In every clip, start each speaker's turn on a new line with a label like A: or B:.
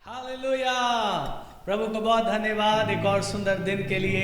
A: Hallelujah. प्रभु को बहुत धन्यवाद एक और सुंदर दिन के लिए,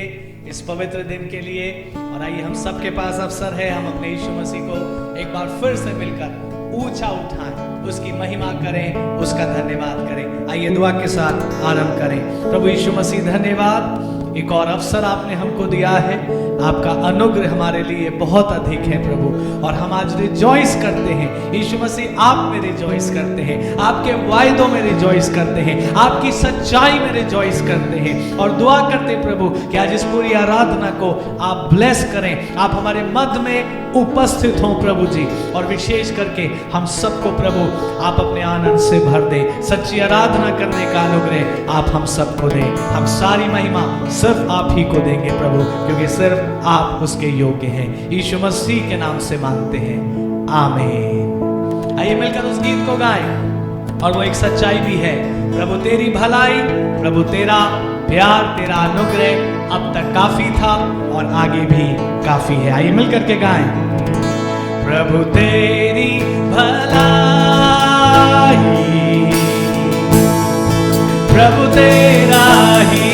A: इस पवित्र दिन के लिए। और आइए हम सबके पास अवसर है, हम अपने यीशु मसीह को एक बार फिर से मिलकर ऊंचा उठाएं, उसकी महिमा करें, उसका धन्यवाद करें। आइए दुआ के साथ आरंभ करें। प्रभु यीशु मसीह धन्यवाद, एक और अवसर आपने हमको दिया है। आपका अनुग्रह हमारे लिए बहुत अधिक है प्रभु, और हम आज रिजॉइस करते हैं। यीशु मसीह आप में रिजॉइस करते हैं, आपके वायदों में रिजॉइस करते हैं, आपकी सच्चाई में रिजॉइस करते हैं। और दुआ करते हैं प्रभु कि आज इस पूरी आराधना को आप ब्लेस करें, आप हमारे मध्य में उपस्थित हों प्रभु जी। और विशेष करके हम सबको प्रभु आप अपने आनंद से भर दें। सच्ची आराधना करने का अनुग्रह आप हम सबको दें। हम सारी महिमा सिर्फ आप ही को देंगे प्रभु, क्योंकि सिर्फ आप उसके योग्य हैं। यीशु मसीह के नाम से मांगते हैं, आमीन। आइए मिलकर उस गीत को गाएं। और वो एक सच्चाई भी है, प्रभु तेरी भलाई, प्रभु तेरा प्यार, तेरा अनुग्रह अब तक काफी था और आगे भी काफी है। आइए मिलकर के गाएं। प्रभु तेरी भलाई, प्रभु तेरा ही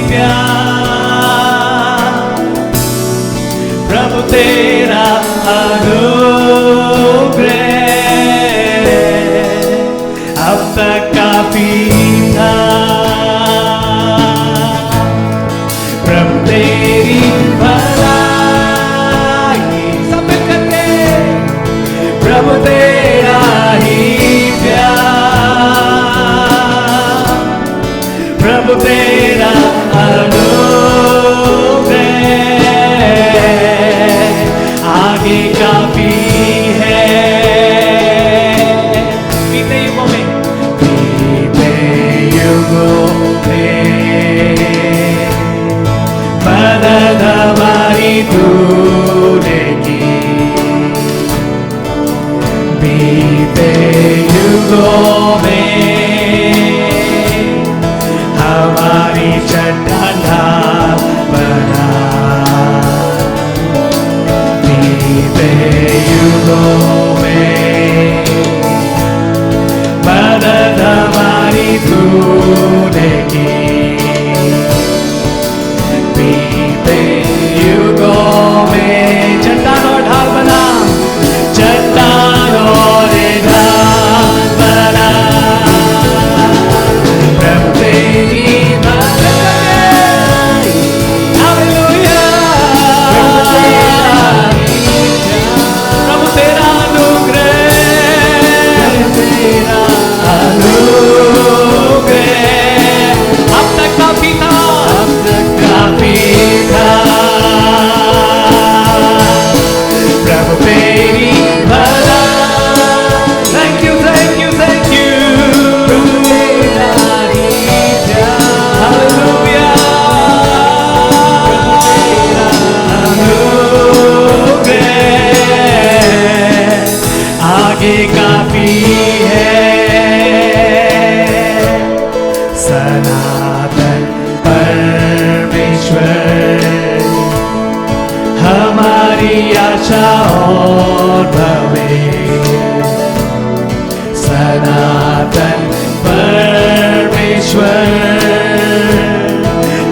A: प्यार, प्रभु तेरा अनुग्रह अब तक काफी था। प्रभु तेरी भलाई, सब मिलकर प्रभु तेरा ही प्यार, प्रभु तेरा अनुग्रह आगे काफी है। बीते युगों में, बीते युगों में मदद हमारी तूने की। बीते युगों में हमारी चट्टान बना। बीते युगों में मदद हमारी तूने की। बीते युगों में चट्टान और ढाल बना, चट्टान और ढाल बना। प्रभु तेरी भलाई, हालेलुया। प्रभु तेरा अनुग्रह, तेरा अनुग्रह अब तक काफी था, अब तक काफी था। प्रभु तेरी भलाई, thank you thank you thank you. प्रभु तेरा ही प्यार, हालेलुया। प्रभु तेरा अनुग्रह आगे काफी है। सनातन परमेश्वर हमारी आशा और भविष्य। सनातन परमेश्वर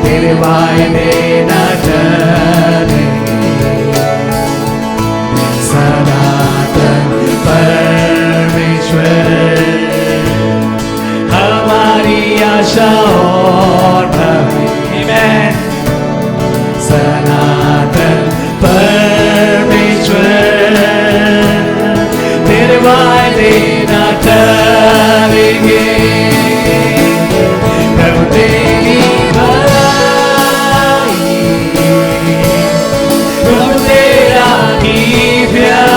A: तेरे वायदे न टलेंगे। सनातन परमेश्वर हमारी आशा और भविष्य। सनातन परमेश्वर तेरे वायदे न टलेंगे। प्रभु तेरी भलाई, प्रभु तेरा ही प्यार,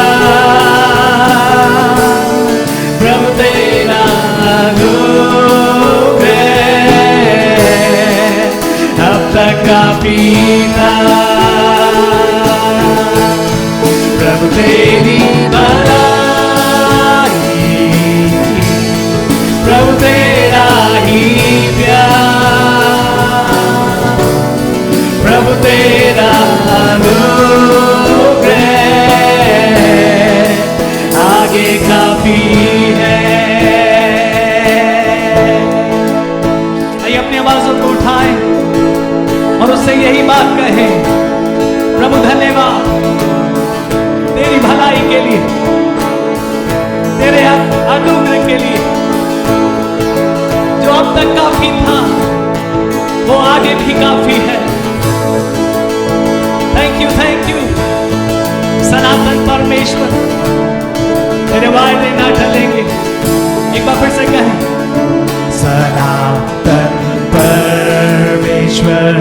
A: प्रभु तेरा अनुग्रह अब तक काफी था। प्रभु तेरी भलाई, प्रभु तेरा ही प्यार, प्रभु तेरा अनुग्रह आगे काफी है। से यही बात कहें, प्रभु धन्यवाद तेरी भलाई के लिए, तेरे अनुग्रह के लिए। जो अब तक काफी था वो आगे भी काफी है। थैंक यू सनातन परमेश्वर, तेरे वायदे ना टलेंगे। एक बार फिर से कहें, सनातन परमेश्वर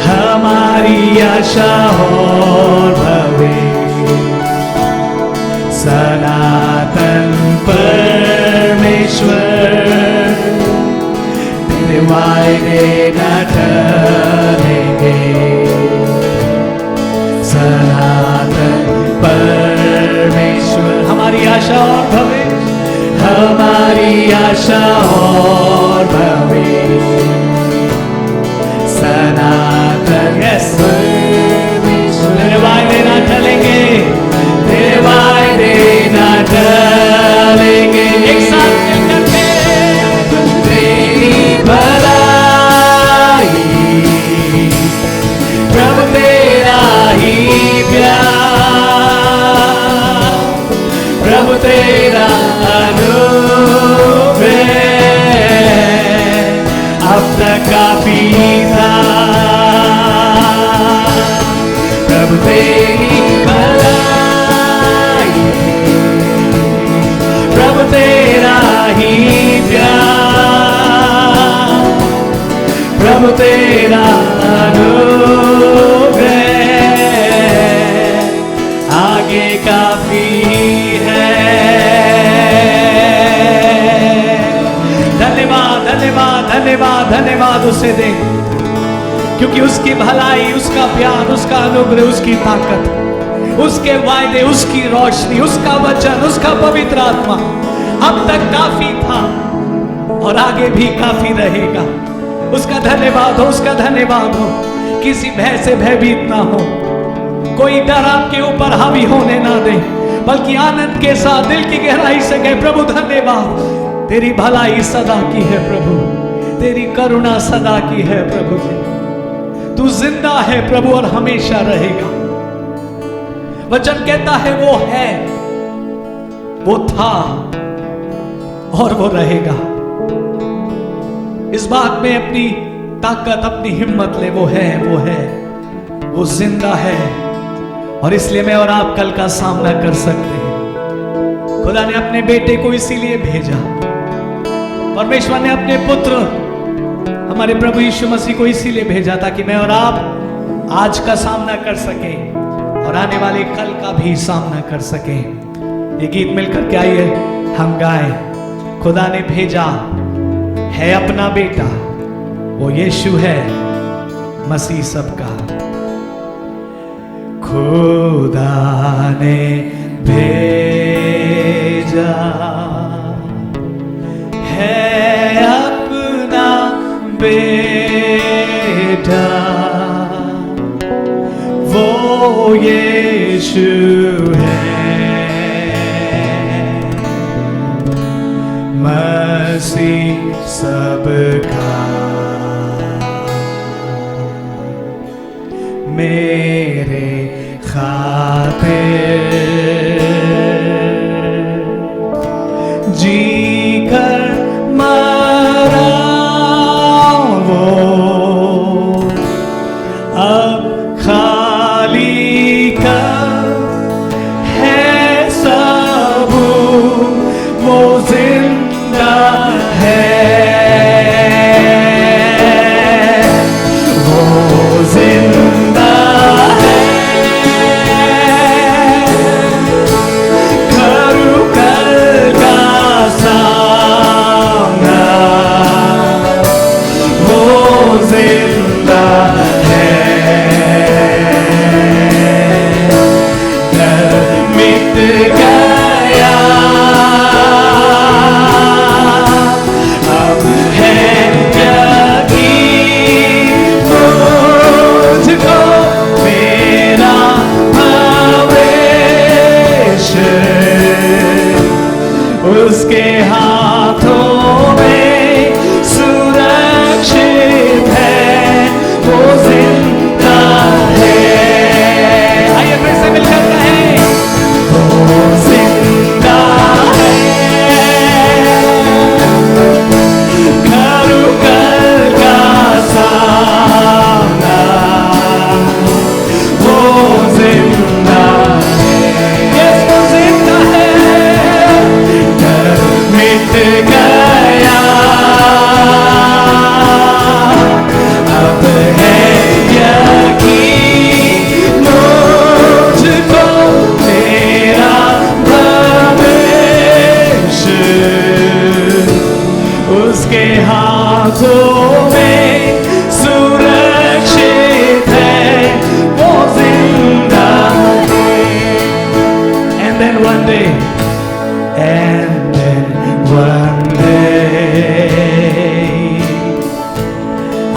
A: हमारी आशा और भविष्य। सनातन परमेश्वर तेरे वायदे न टलेंगे। सनातन परमेश्वर हमारी आशा और भविष्य, हमारी आशा और भविष्य। सनातन परमेश्वर तेरे वायदे ना टलेंगे, तेरे वायदे ना टलेंगे। एक साथ मिलकर के तेरी भलाई, प्रभु तेरा ही प्यार, प्रभु तेरा अनुग्रह अब तक काफी था। प्रभु तेरी भलाई, प्रभु तेरा ही प्यार, प्रभु तेरा अनुग्रह आगे काफी है। धन्यवाद धन्यवाद धन्यवाद धन्यवाद उसे दे, क्योंकि उसकी भलाई, उसका प्यार, उसका अनुग्रह, उसकी ताकत, उसके वायदे, उसकी रोशनी, उसका वचन, उसका पवित्र आत्मा अब तक काफी था और आगे भी काफी रहेगा। उसका धन्यवाद हो, उसका धन्यवाद हो। किसी भय से भयभीत ना हो, कोई डर आपके ऊपर हावी होने ना दे, बल्कि आनंद के साथ दिल की गहराई से कहे, प्रभु धन्यवाद तेरी भलाई सदा की है प्रभु, तेरी करुणा सदा की है प्रभु जी। तू जिंदा है प्रभु और हमेशा रहेगा। वचन कहता है वो है, वो था और वो रहेगा। इस बात में अपनी ताकत, अपनी हिम्मत ले। वो है, वो है, वो जिंदा है और इसलिए मैं और आप कल का सामना कर सकते हैं। खुदा ने अपने बेटे को इसीलिए भेजा, परमेश्वर ने अपने पुत्र हमारे प्रभु यीशु मसीह को इसीलिए भेजा ताकि मैं और आप आज का सामना कर सके और आने वाले कल का भी सामना कर सके। ये गीत मिलकर के आइए हम गाएं। खुदा ने भेजा है अपना बेटा, वो यीशु है मसीह सबका। खुदा ने भेजा है अपना बेटा, वो यीशु है मसीह सबका। मेरे खातिर जी कर मरा वो, अब खाली का है सब, वो जिंदा है, वो जिंदा है,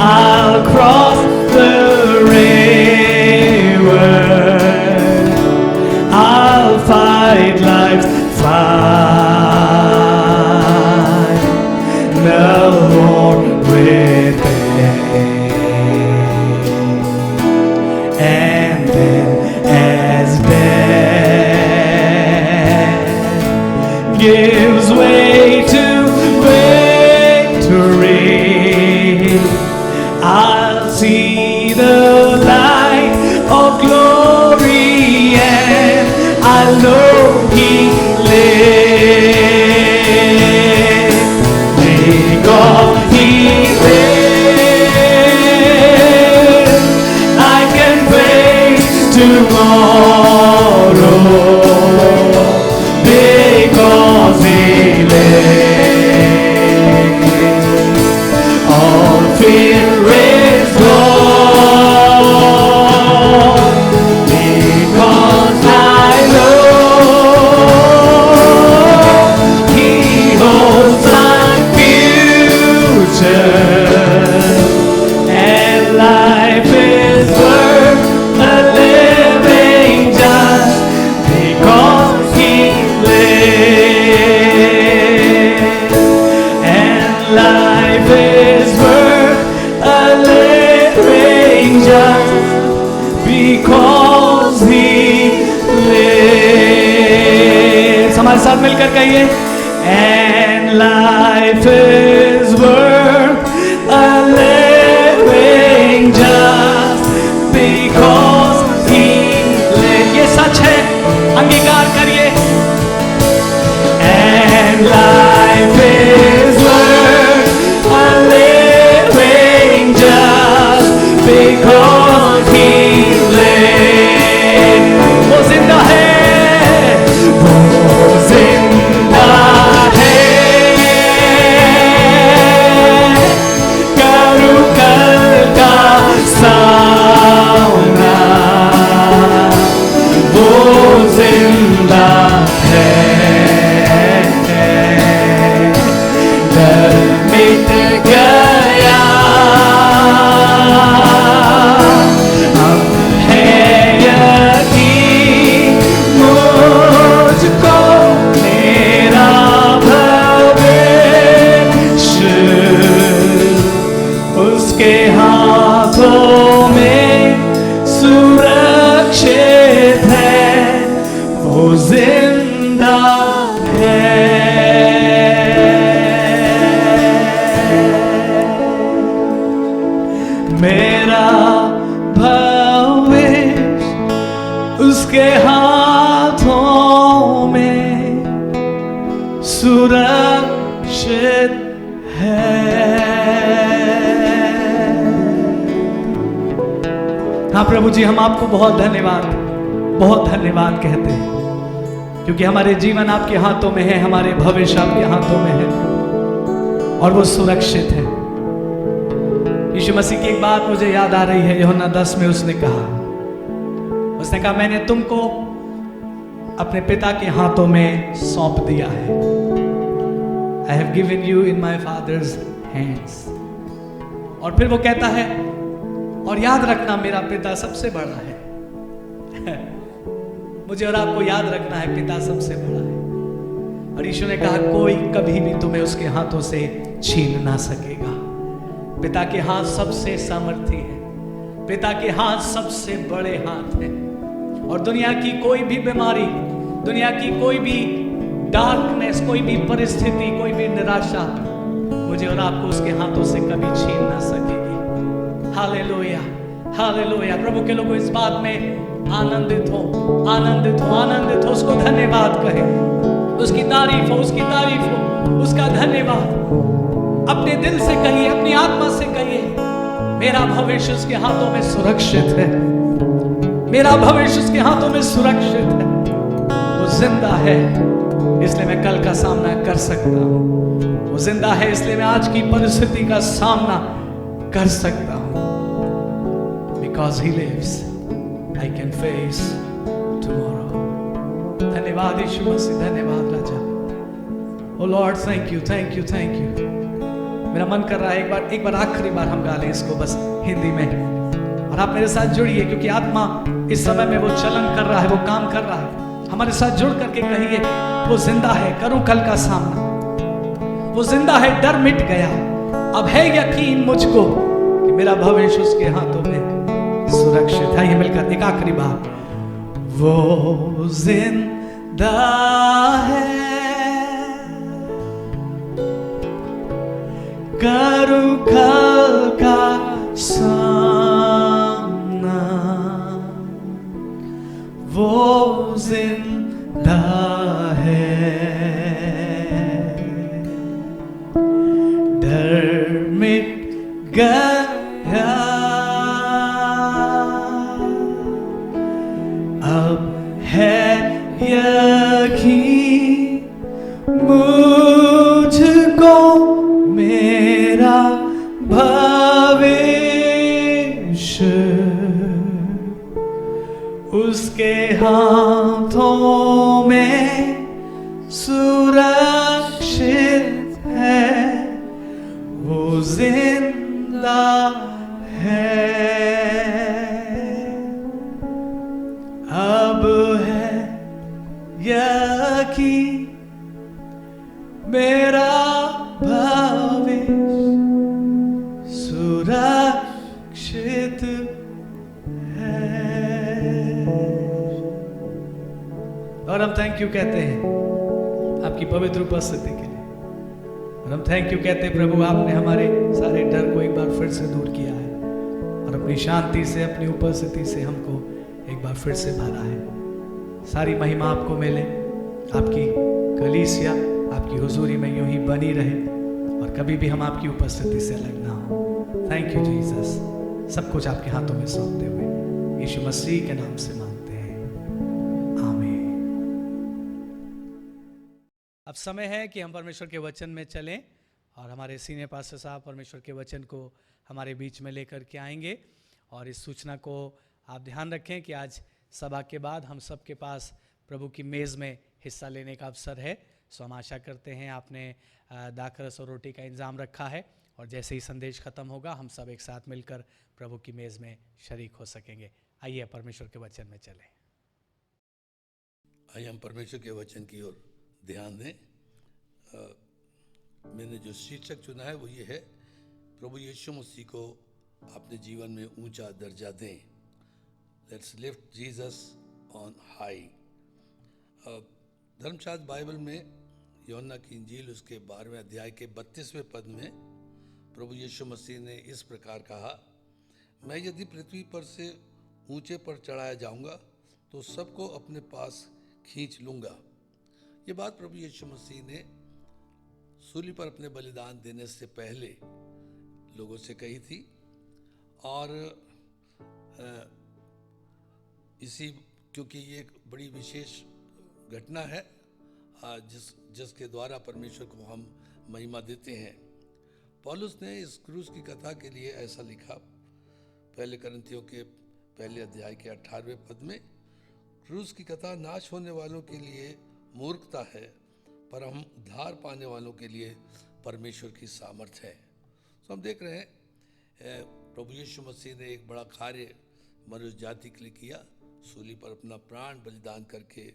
A: I'll cross the river, I'll fight life's fight, no more with pain. And then as death gives way to victory, I'll see the light of glory, and I know He lives. Because He lives, I can face tomorrow. Because He lives, all fear is gone. Because I know He holds my future, and life is worth a living just because He lives. And life is worth a living just because He lives. हमारे साथ मिलकर कहिए, and life is worth a living just because He lives. ये सच है, अंगीकार करिए. And life is worth a living just because He lives. वो जिंदा है, वो जिंदा है. करूँ कल का सामना, वो जिंदा है. डर मिट गया, अब है यकीन मुझको मेरा भविष्य उसके हाथों में सुरक्षित है. वो जिंदा है. मेरा भविष्य उसके हाथों में सुरक्षित है. हाँ प्रभु जी, हम आपको बहुत धन्यवाद कहते हैं, क्योंकि हमारे जीवन आपके हाथों में है, हमारे भविष्य आपके हाथों में है और वो सुरक्षित है. यीशु मसीह की एक बात मुझे याद आ रही है. यूहन्ना 10 में उसने कहा मैंने तुमको अपने पिता के हाथों में सौंप दिया है. I have given you in my father's hands. और फिर वो कहता है, और याद रखना मेरा पिता सबसे बड़ा है. मुझे और आपको याद रखना है, पिता सबसे बड़ा है. और यीशु ने कहा, कोई कभी भी तुम्हें उसके हाथों से छीन ना सकेगा. पिता के हाथ सबसे सामर्थी है, पिता के हाथ सबसे बड़े हाथ हैं. और दुनिया की कोई भी बीमारी, दुनिया की कोई भी डार्कनेस, कोई भी परिस्थिति, कोई भी निराशा मुझे और आपको उसके हाथों से कभी छीन ना सकेगी. Hallelujah, hallelujah. प्रभु के लोगों, इस बात में आनंदित हो, आनंदित हो, आनंदित हो. उसको धन्यवाद कहें, उसकी तारीफ हो, उसकी तारीफ हो, उसका धन्यवाद. अपने दिल से कहिए, अपनी आत्मा से कहिए, मेरा भविष्य उसके हाथों में सुरक्षित है. मेरा भविष्य उसके हाथों में सुरक्षित है. वो जिंदा है, इसलिए मैं कल का सामना कर सकता हूँ. वो जिंदा है, इसलिए मैं आज की परिस्थिति का सामना कर सकता हूँ. Because he lives, I can face tomorrow. धन्यवाद यीशु मसीह, धन्यवाद राजा. Oh Lord, thank you, thank you, thank you. मेरा मन कर रहा है एक बार आखिरी बार हम गा लें इसको बस हिंदी में, और आप मेरे साथ जुड़िए, क्योंकि आत्मा इस समय में वो चलन कर रहा है, वो काम कर रहा है। हमारे साथ जुड़ करके कहिए, वो जिंदा है, करूं कल का सामना, वो जिंदा है, डर मिट गया, अब है यकीन मुझको कि मेरा भविष्य उसके हाथों में सुरक्षित है। ये मिलकर एक आखिरी बार, वो जिंदा है, करूं कल का सामना, वो जिंदा है, डर मिट गया, अब है यकीन मुझको मेरा भविष्य उसके हाथों में सुरक्षित है, वो जिंदा है, अब है यकीन मेरा भविष्य सुरक्षित है। और हम थैंक यू कहते हैं आपकी पवित्र उपस्थिति के लिए, और हम थैंक यू कहते हैं प्रभु, आपने हमारे सारे डर को एक बार फिर से दूर किया है, और अपनी शांति से, अपनी उपस्थिति से हमको एक बार फिर से भरा है। सारी महिमा आपको मिले, आपकी कलीसिया आपकी हुजूरी में यूं ही बनी रहे, और कभी भी हम आपकी उपस्थिति से अलग ना हो। थैंक यू जीसस, सब कुछ आपके हाथों में सौंपते हुए यीशु मसीह के नाम से मांगते हैं, आमीन। अब समय है कि हम परमेश्वर के वचन में चलें, और हमारे सीनियर पास्टर साहब परमेश्वर के वचन को हमारे बीच में लेकर के आएंगे। और इस सूचना को आप ध्यान रखें कि आज सभा के बाद हम सब के पास प्रभु की मेज़ में हिस्सा लेने का अवसर है। सो हम आशा करते हैं आपने दाखरस और रोटी का इंतज़ाम रखा है, और जैसे ही संदेश खत्म होगा हम सब एक साथ मिलकर प्रभु की मेज़ में शरीक हो सकेंगे। आइए परमेश्वर के वचन में चलें।
B: आइए हम परमेश्वर के वचन की ओर ध्यान दें। मैंने जो शीर्षक चुना है वो ये है, प्रभु यीशु मसीह को अपने जीवन में ऊंचा दर्जा दें। Let's lift Jesus on high. धर्मशास्त्र बाइबल में यूहन्ना की इंजील उसके 12वें अध्याय के 32वें पद में प्रभु यीशु मसीह ने इस प्रकार कहा, मैं यदि पृथ्वी पर से ऊंचे पर चढ़ाया जाऊंगा तो सबको अपने पास खींच लूंगा। ये बात प्रभु यीशु मसीह ने सूली पर अपने बलिदान देने से पहले लोगों से कही थी, और इसी क्योंकि ये एक बड़ी विशेष घटना है जिसके द्वारा परमेश्वर को हम महिमा देते हैं। पौलुस ने इस क्रूस की कथा के लिए ऐसा लिखा, पहले करंथियों के पहले अध्याय के 18वें पद में, क्रूस की कथा नाश होने वालों के लिए मूर्खता है, पर हम उद्धार पाने वालों के लिए परमेश्वर की सामर्थ्य है। तो हम देख रहे हैं प्रभु यीशु मसीह ने एक बड़ा कार्य मनुष्य जाति के लिए किया, सूली पर अपना प्राण बलिदान करके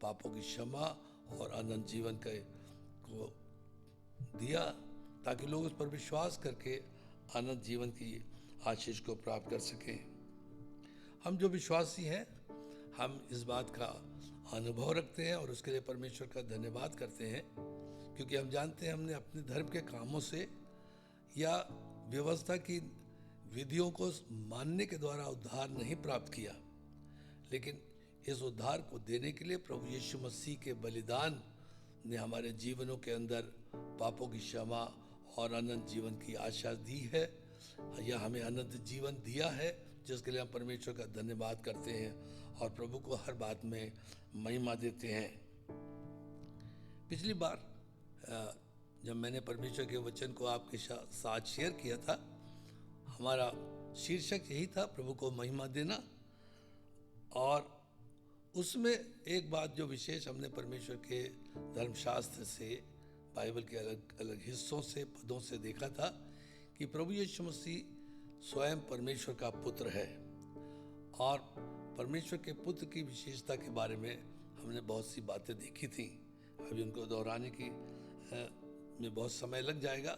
B: पापों की क्षमा और अनंत जीवन को दिया, ताकि लोग उस पर विश्वास करके अनंत जीवन की आशीष को प्राप्त कर सकें। हम जो विश्वासी हैं, हम इस बात का अनुभव रखते हैं और उसके लिए परमेश्वर का धन्यवाद करते हैं, क्योंकि हम जानते हैं हमने अपने धर्म के कामों से या व्यवस्था की विधियों को मानने के द्वारा उद्धार नहीं प्राप्त किया, लेकिन इस उद्धार को देने के लिए प्रभु यीशु मसीह के बलिदान ने हमारे जीवनों के अंदर पापों की क्षमा और अनंत जीवन की आशा दी है, या हमें अनंत जीवन दिया है, जिसके लिए हम परमेश्वर का धन्यवाद करते हैं और प्रभु को हर बात में महिमा देते हैं। पिछली बार जब मैंने परमेश्वर के वचन को आपके साथ शेयर किया था, हमारा शीर्षक यही था, प्रभु को महिमा देना। और उसमें एक बात जो विशेष हमने परमेश्वर के धर्मशास्त्र से बाइबल के अलग अलग हिस्सों से, पदों से देखा था कि प्रभु यीशु मसीह स्वयं परमेश्वर का पुत्र है। और परमेश्वर के पुत्र की विशेषता के बारे में हमने बहुत सी बातें देखी थी। अभी उनको दोहराने की में बहुत समय लग जाएगा,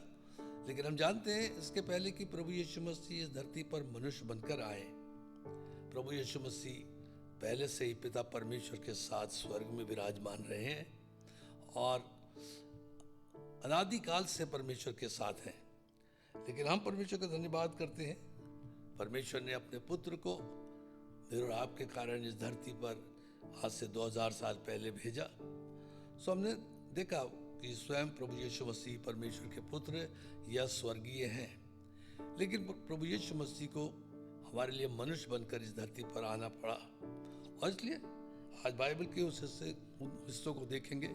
B: लेकिन हम जानते हैं इसके पहले कि प्रभु यीशु मसीह इस धरती पर मनुष्य बनकर आए। प्रभु यीशु मसीह पहले से ही पिता परमेश्वर के साथ स्वर्ग में विराजमान रहे हैं और अनादिकाल से परमेश्वर के साथ हैं। लेकिन हम परमेश्वर का धन्यवाद करते हैं, परमेश्वर ने अपने पुत्र को मेरे और आपके कारण इस धरती पर आज से 2000 साल पहले भेजा। सो हमने देखा कि स्वयं प्रभु यीशु मसीह परमेश्वर के पुत्र या स्वर्गीय हैं, लेकिन प्रभु यीशु मसीह को हमारे लिए मनुष्य बनकर इस धरती पर आना पड़ा। और इसलिए आज बाइबल के उस हिस्सों को देखेंगे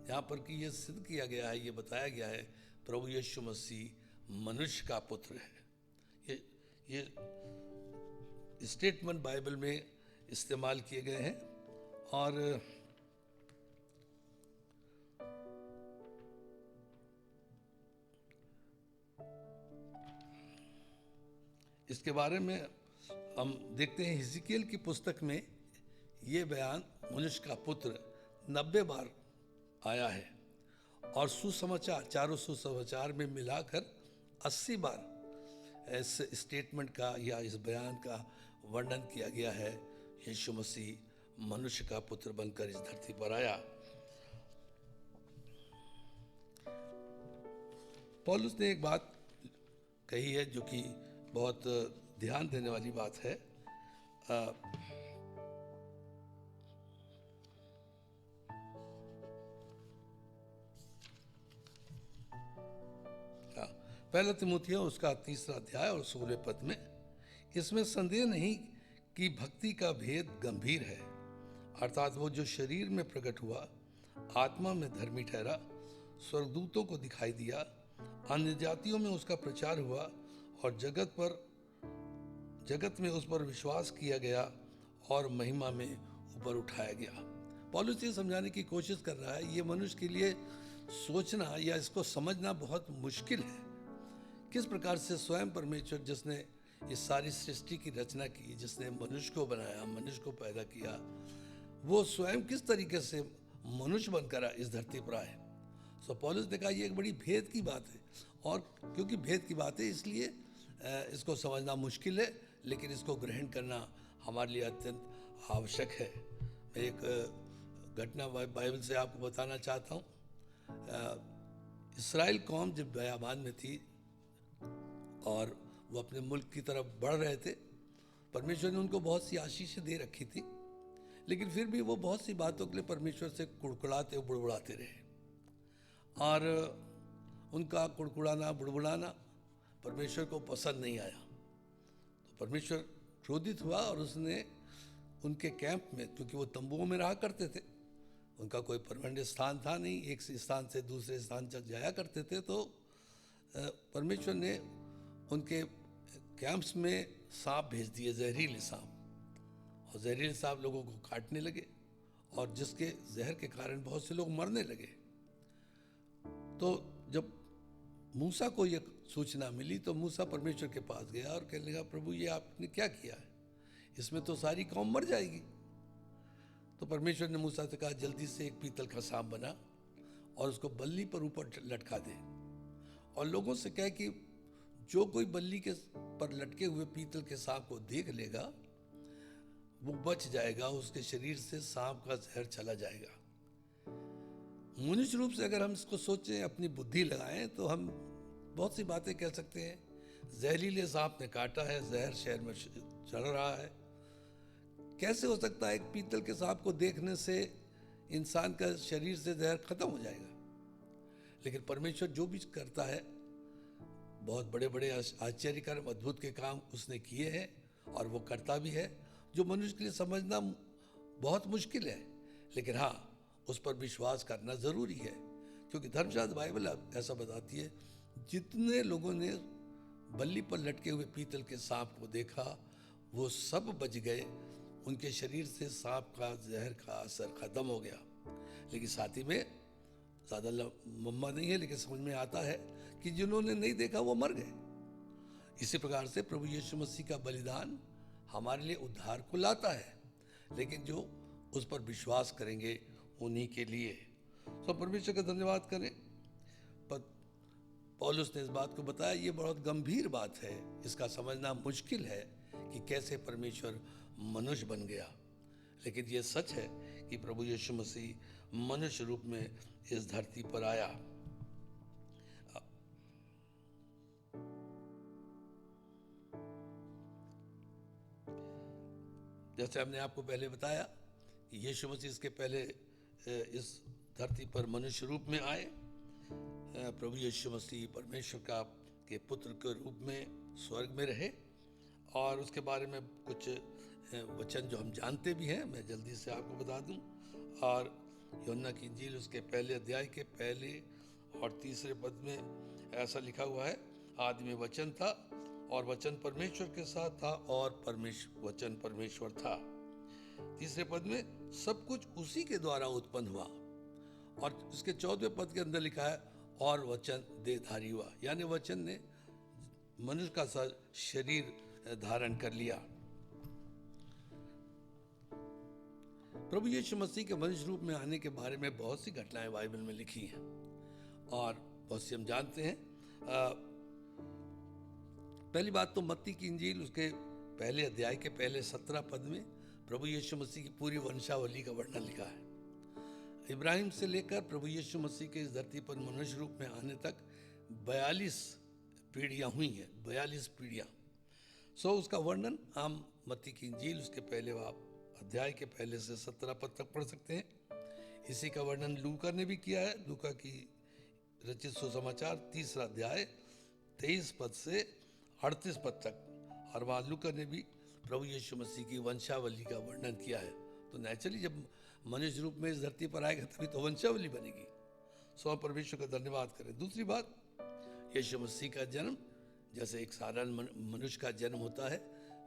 B: जहाँ पर कि ये सिद्ध किया गया है, ये बताया गया है प्रभु यीशु मसीह मनुष्य का पुत्र है। ये स्टेटमेंट बाइबल में इस्तेमाल किए गए हैं। और इसके बारे में हम देखते हैं हिजकिय्येल की पुस्तक में ये बयान मनुष्य का पुत्र 90 बार आया है और सुसमाचार, चारों सुसमाचार में मिलाकर 80 बार इस स्टेटमेंट का या इस बयान का वर्णन किया गया है। यीशु मसीह मनुष्य का पुत्र बनकर इस धरती पर आया। पौलुस ने एक बात कही है जो कि बहुत ध्यान देने वाली बात है। पहला तिमुथियुस उसका 3 अध्याय और 16 पद में, इसमें संदेह नहीं कि भक्ति का भेद गंभीर है, अर्थात वो जो शरीर में प्रकट हुआ, आत्मा में धर्मी ठहरा, स्वर्गदूतों को दिखाई दिया, अन्य जातियों में उसका प्रचार हुआ और जगत में उस पर विश्वास किया गया और महिमा में ऊपर उठाया गया। पौलुस ये समझाने की कोशिश कर रहा है, ये मनुष्य के लिए सोचना या इसको समझना बहुत मुश्किल है। किस प्रकार से स्वयं परमेश्वर जिसने इस सारी सृष्टि की रचना की, जिसने मनुष्य को बनाया, मनुष्य को पैदा किया, वो स्वयं किस तरीके से मनुष्य बनकर इस धरती पर आए। सो पौलुस ने कहा ये एक बड़ी भेद की बात है, और क्योंकि भेद की बात है इसलिए इसको समझना मुश्किल है, लेकिन इसको ग्रहण करना हमारे लिए अत्यंत आवश्यक है। मैं एक घटना बाइबल से आपको बताना चाहता हूँ। इस्राएल कौम जब बयाबान में थी और वो अपने मुल्क की तरफ बढ़ रहे थे, परमेश्वर ने उनको बहुत सी आशीषें दे रखी थी, लेकिन फिर भी वो बहुत सी बातों के लिए परमेश्वर से कुड़कुड़ाते बुड़बुड़ाते रहे, और उनका कुड़कुड़ाना बुड़बुड़ाना परमेश्वर को पसंद नहीं आया। तो परमेश्वर क्रोधित हुआ और उसने उनके कैंप में, क्योंकि वो तंबुओं में रहा करते थे, उनका कोई परमानेंट स्थान था नहीं, एक स्थान से दूसरे स्थान तक जाया करते थे, तो परमेश्वर ने उनके कैंप्स में सांप भेज दिए, जहरीले सांप, और जहरीले सांप लोगों को काटने लगे और जिसके जहर के कारण बहुत से लोग मरने लगे। तो जब मूसा को यह सूचना मिली तो मूसा परमेश्वर के पास गया और कहने लगा, प्रभु ये आपने क्या किया है, इसमें तो सारी कौम मर जाएगी। तो परमेश्वर ने मूसा से कहा, जल्दी से एक पीतल का सांप बना और उसको बल्ली पर ऊपर लटका दे, और लोगों से कहे कि जो कोई बल्ली के पर लटके हुए पीतल के सांप को देख लेगा वो बच जाएगा, उसके शरीर से सांप का जहर चला जाएगा। मनुष्य रूप से अगर हम इसको सोचें, अपनी बुद्धि लगाएं, तो हम बहुत सी बातें कह सकते हैं। जहरीले सांप ने काटा है, जहर शहर में चल रहा है, कैसे हो सकता है एक पीतल के सांप को देखने से इंसान का शरीर से जहर खत्म हो जाएगा। लेकिन परमेश्वर जो भी करता है, बहुत बड़े बड़े आश्चर्यकर अद्भुत के काम उसने किए हैं और वो करता भी है, जो मनुष्य के लिए समझना बहुत मुश्किल है। लेकिन हाँ, उस पर विश्वास करना ज़रूरी है, क्योंकि धर्मशास्त्र बाइबल ऐसा बताती है, जितने लोगों ने बल्ली पर लटके हुए पीतल के सांप को देखा वो सब बच गए, उनके शरीर से सांप का जहर का असर खत्म हो गया। लेकिन साथ ही में ज़्यादा लंबा नहीं है, लेकिन समझ में आता है कि जिन्होंने नहीं देखा वो मर गए। इसी प्रकार से प्रभु यीशु मसीह का बलिदान हमारे लिए उद्धार को लाता है, लेकिन जो उस पर विश्वास करेंगे उन्हीं के लिए। तो परमेश्वर का धन्यवाद करें। पौलुस ने इस बात को बताया, ये बहुत गंभीर बात है, इसका समझना मुश्किल है कि कैसे परमेश्वर मनुष्य बन गया, लेकिन ये सच है कि प्रभु यीशु मसीह मनुष्य रूप में इस धरती पर आया। जैसे हमने आपको पहले बताया कि यीशु मसीह इसके पहले इस धरती पर मनुष्य रूप में आए। प्रभु यीशु मसीह परमेश्वर के पुत्र के रूप में स्वर्ग में रहे, और उसके बारे में कुछ वचन जो हम जानते भी हैं मैं जल्दी से आपको बता दूं। और यूहन्ना की इंजील उसके पहले अध्याय के पहले और तीसरे पद में ऐसा लिखा हुआ है, आदि में वचन था और वचन परमेश्वर के साथ था और वचन परमेश्वर था। तीसरे पद में सब कुछ उसी के द्वारा उत्पन्न हुआ, और उसके 14वें पद के अंदर लिखा है और वचन देहधारी हुआ, यानी वचन ने मनुष्य का सा शरीर धारण कर लिया। प्रभु यीशु मसीह के मनुष्य रूप में आने के बारे में बहुत सी घटनाएं बाइबल में लिखी हैं और बहुत सी हम जानते हैं। पहली बात तो मत्ती की इंजील उसके पहले अध्याय के पहले 17 पद में प्रभु यीशु मसीह की पूरी वंशावली का वर्णन लिखा है। इब्राहिम से लेकर प्रभु यीशु मसीह के इस धरती पर मनुष्य रूप में आने तक 42 पीढ़ियां हुई हैं, 42 पीढ़ियां। उसका वर्णन हम मत्ती की इंजील उसके पहले अध्याय के पहले से 17 पद तक पढ़ सकते हैं। इसी का वर्णन लूका ने भी किया है, लूका की रचित सुसमाचार 3 अध्याय 23 पद से 38 पद तक, और वहाँ लूका ने भी प्रभु यीशु मसीह की वंशावली का वर्णन किया है। तो नेचुरली जब मनुष्य रूप में इस धरती पर आएगा तभी तो वंशावली बनेगी। सो परमेश्वर का धन्यवाद करें। दूसरी बात, यीशु मसीह का जन्म जैसे एक साधारण मनुष्य का जन्म होता है,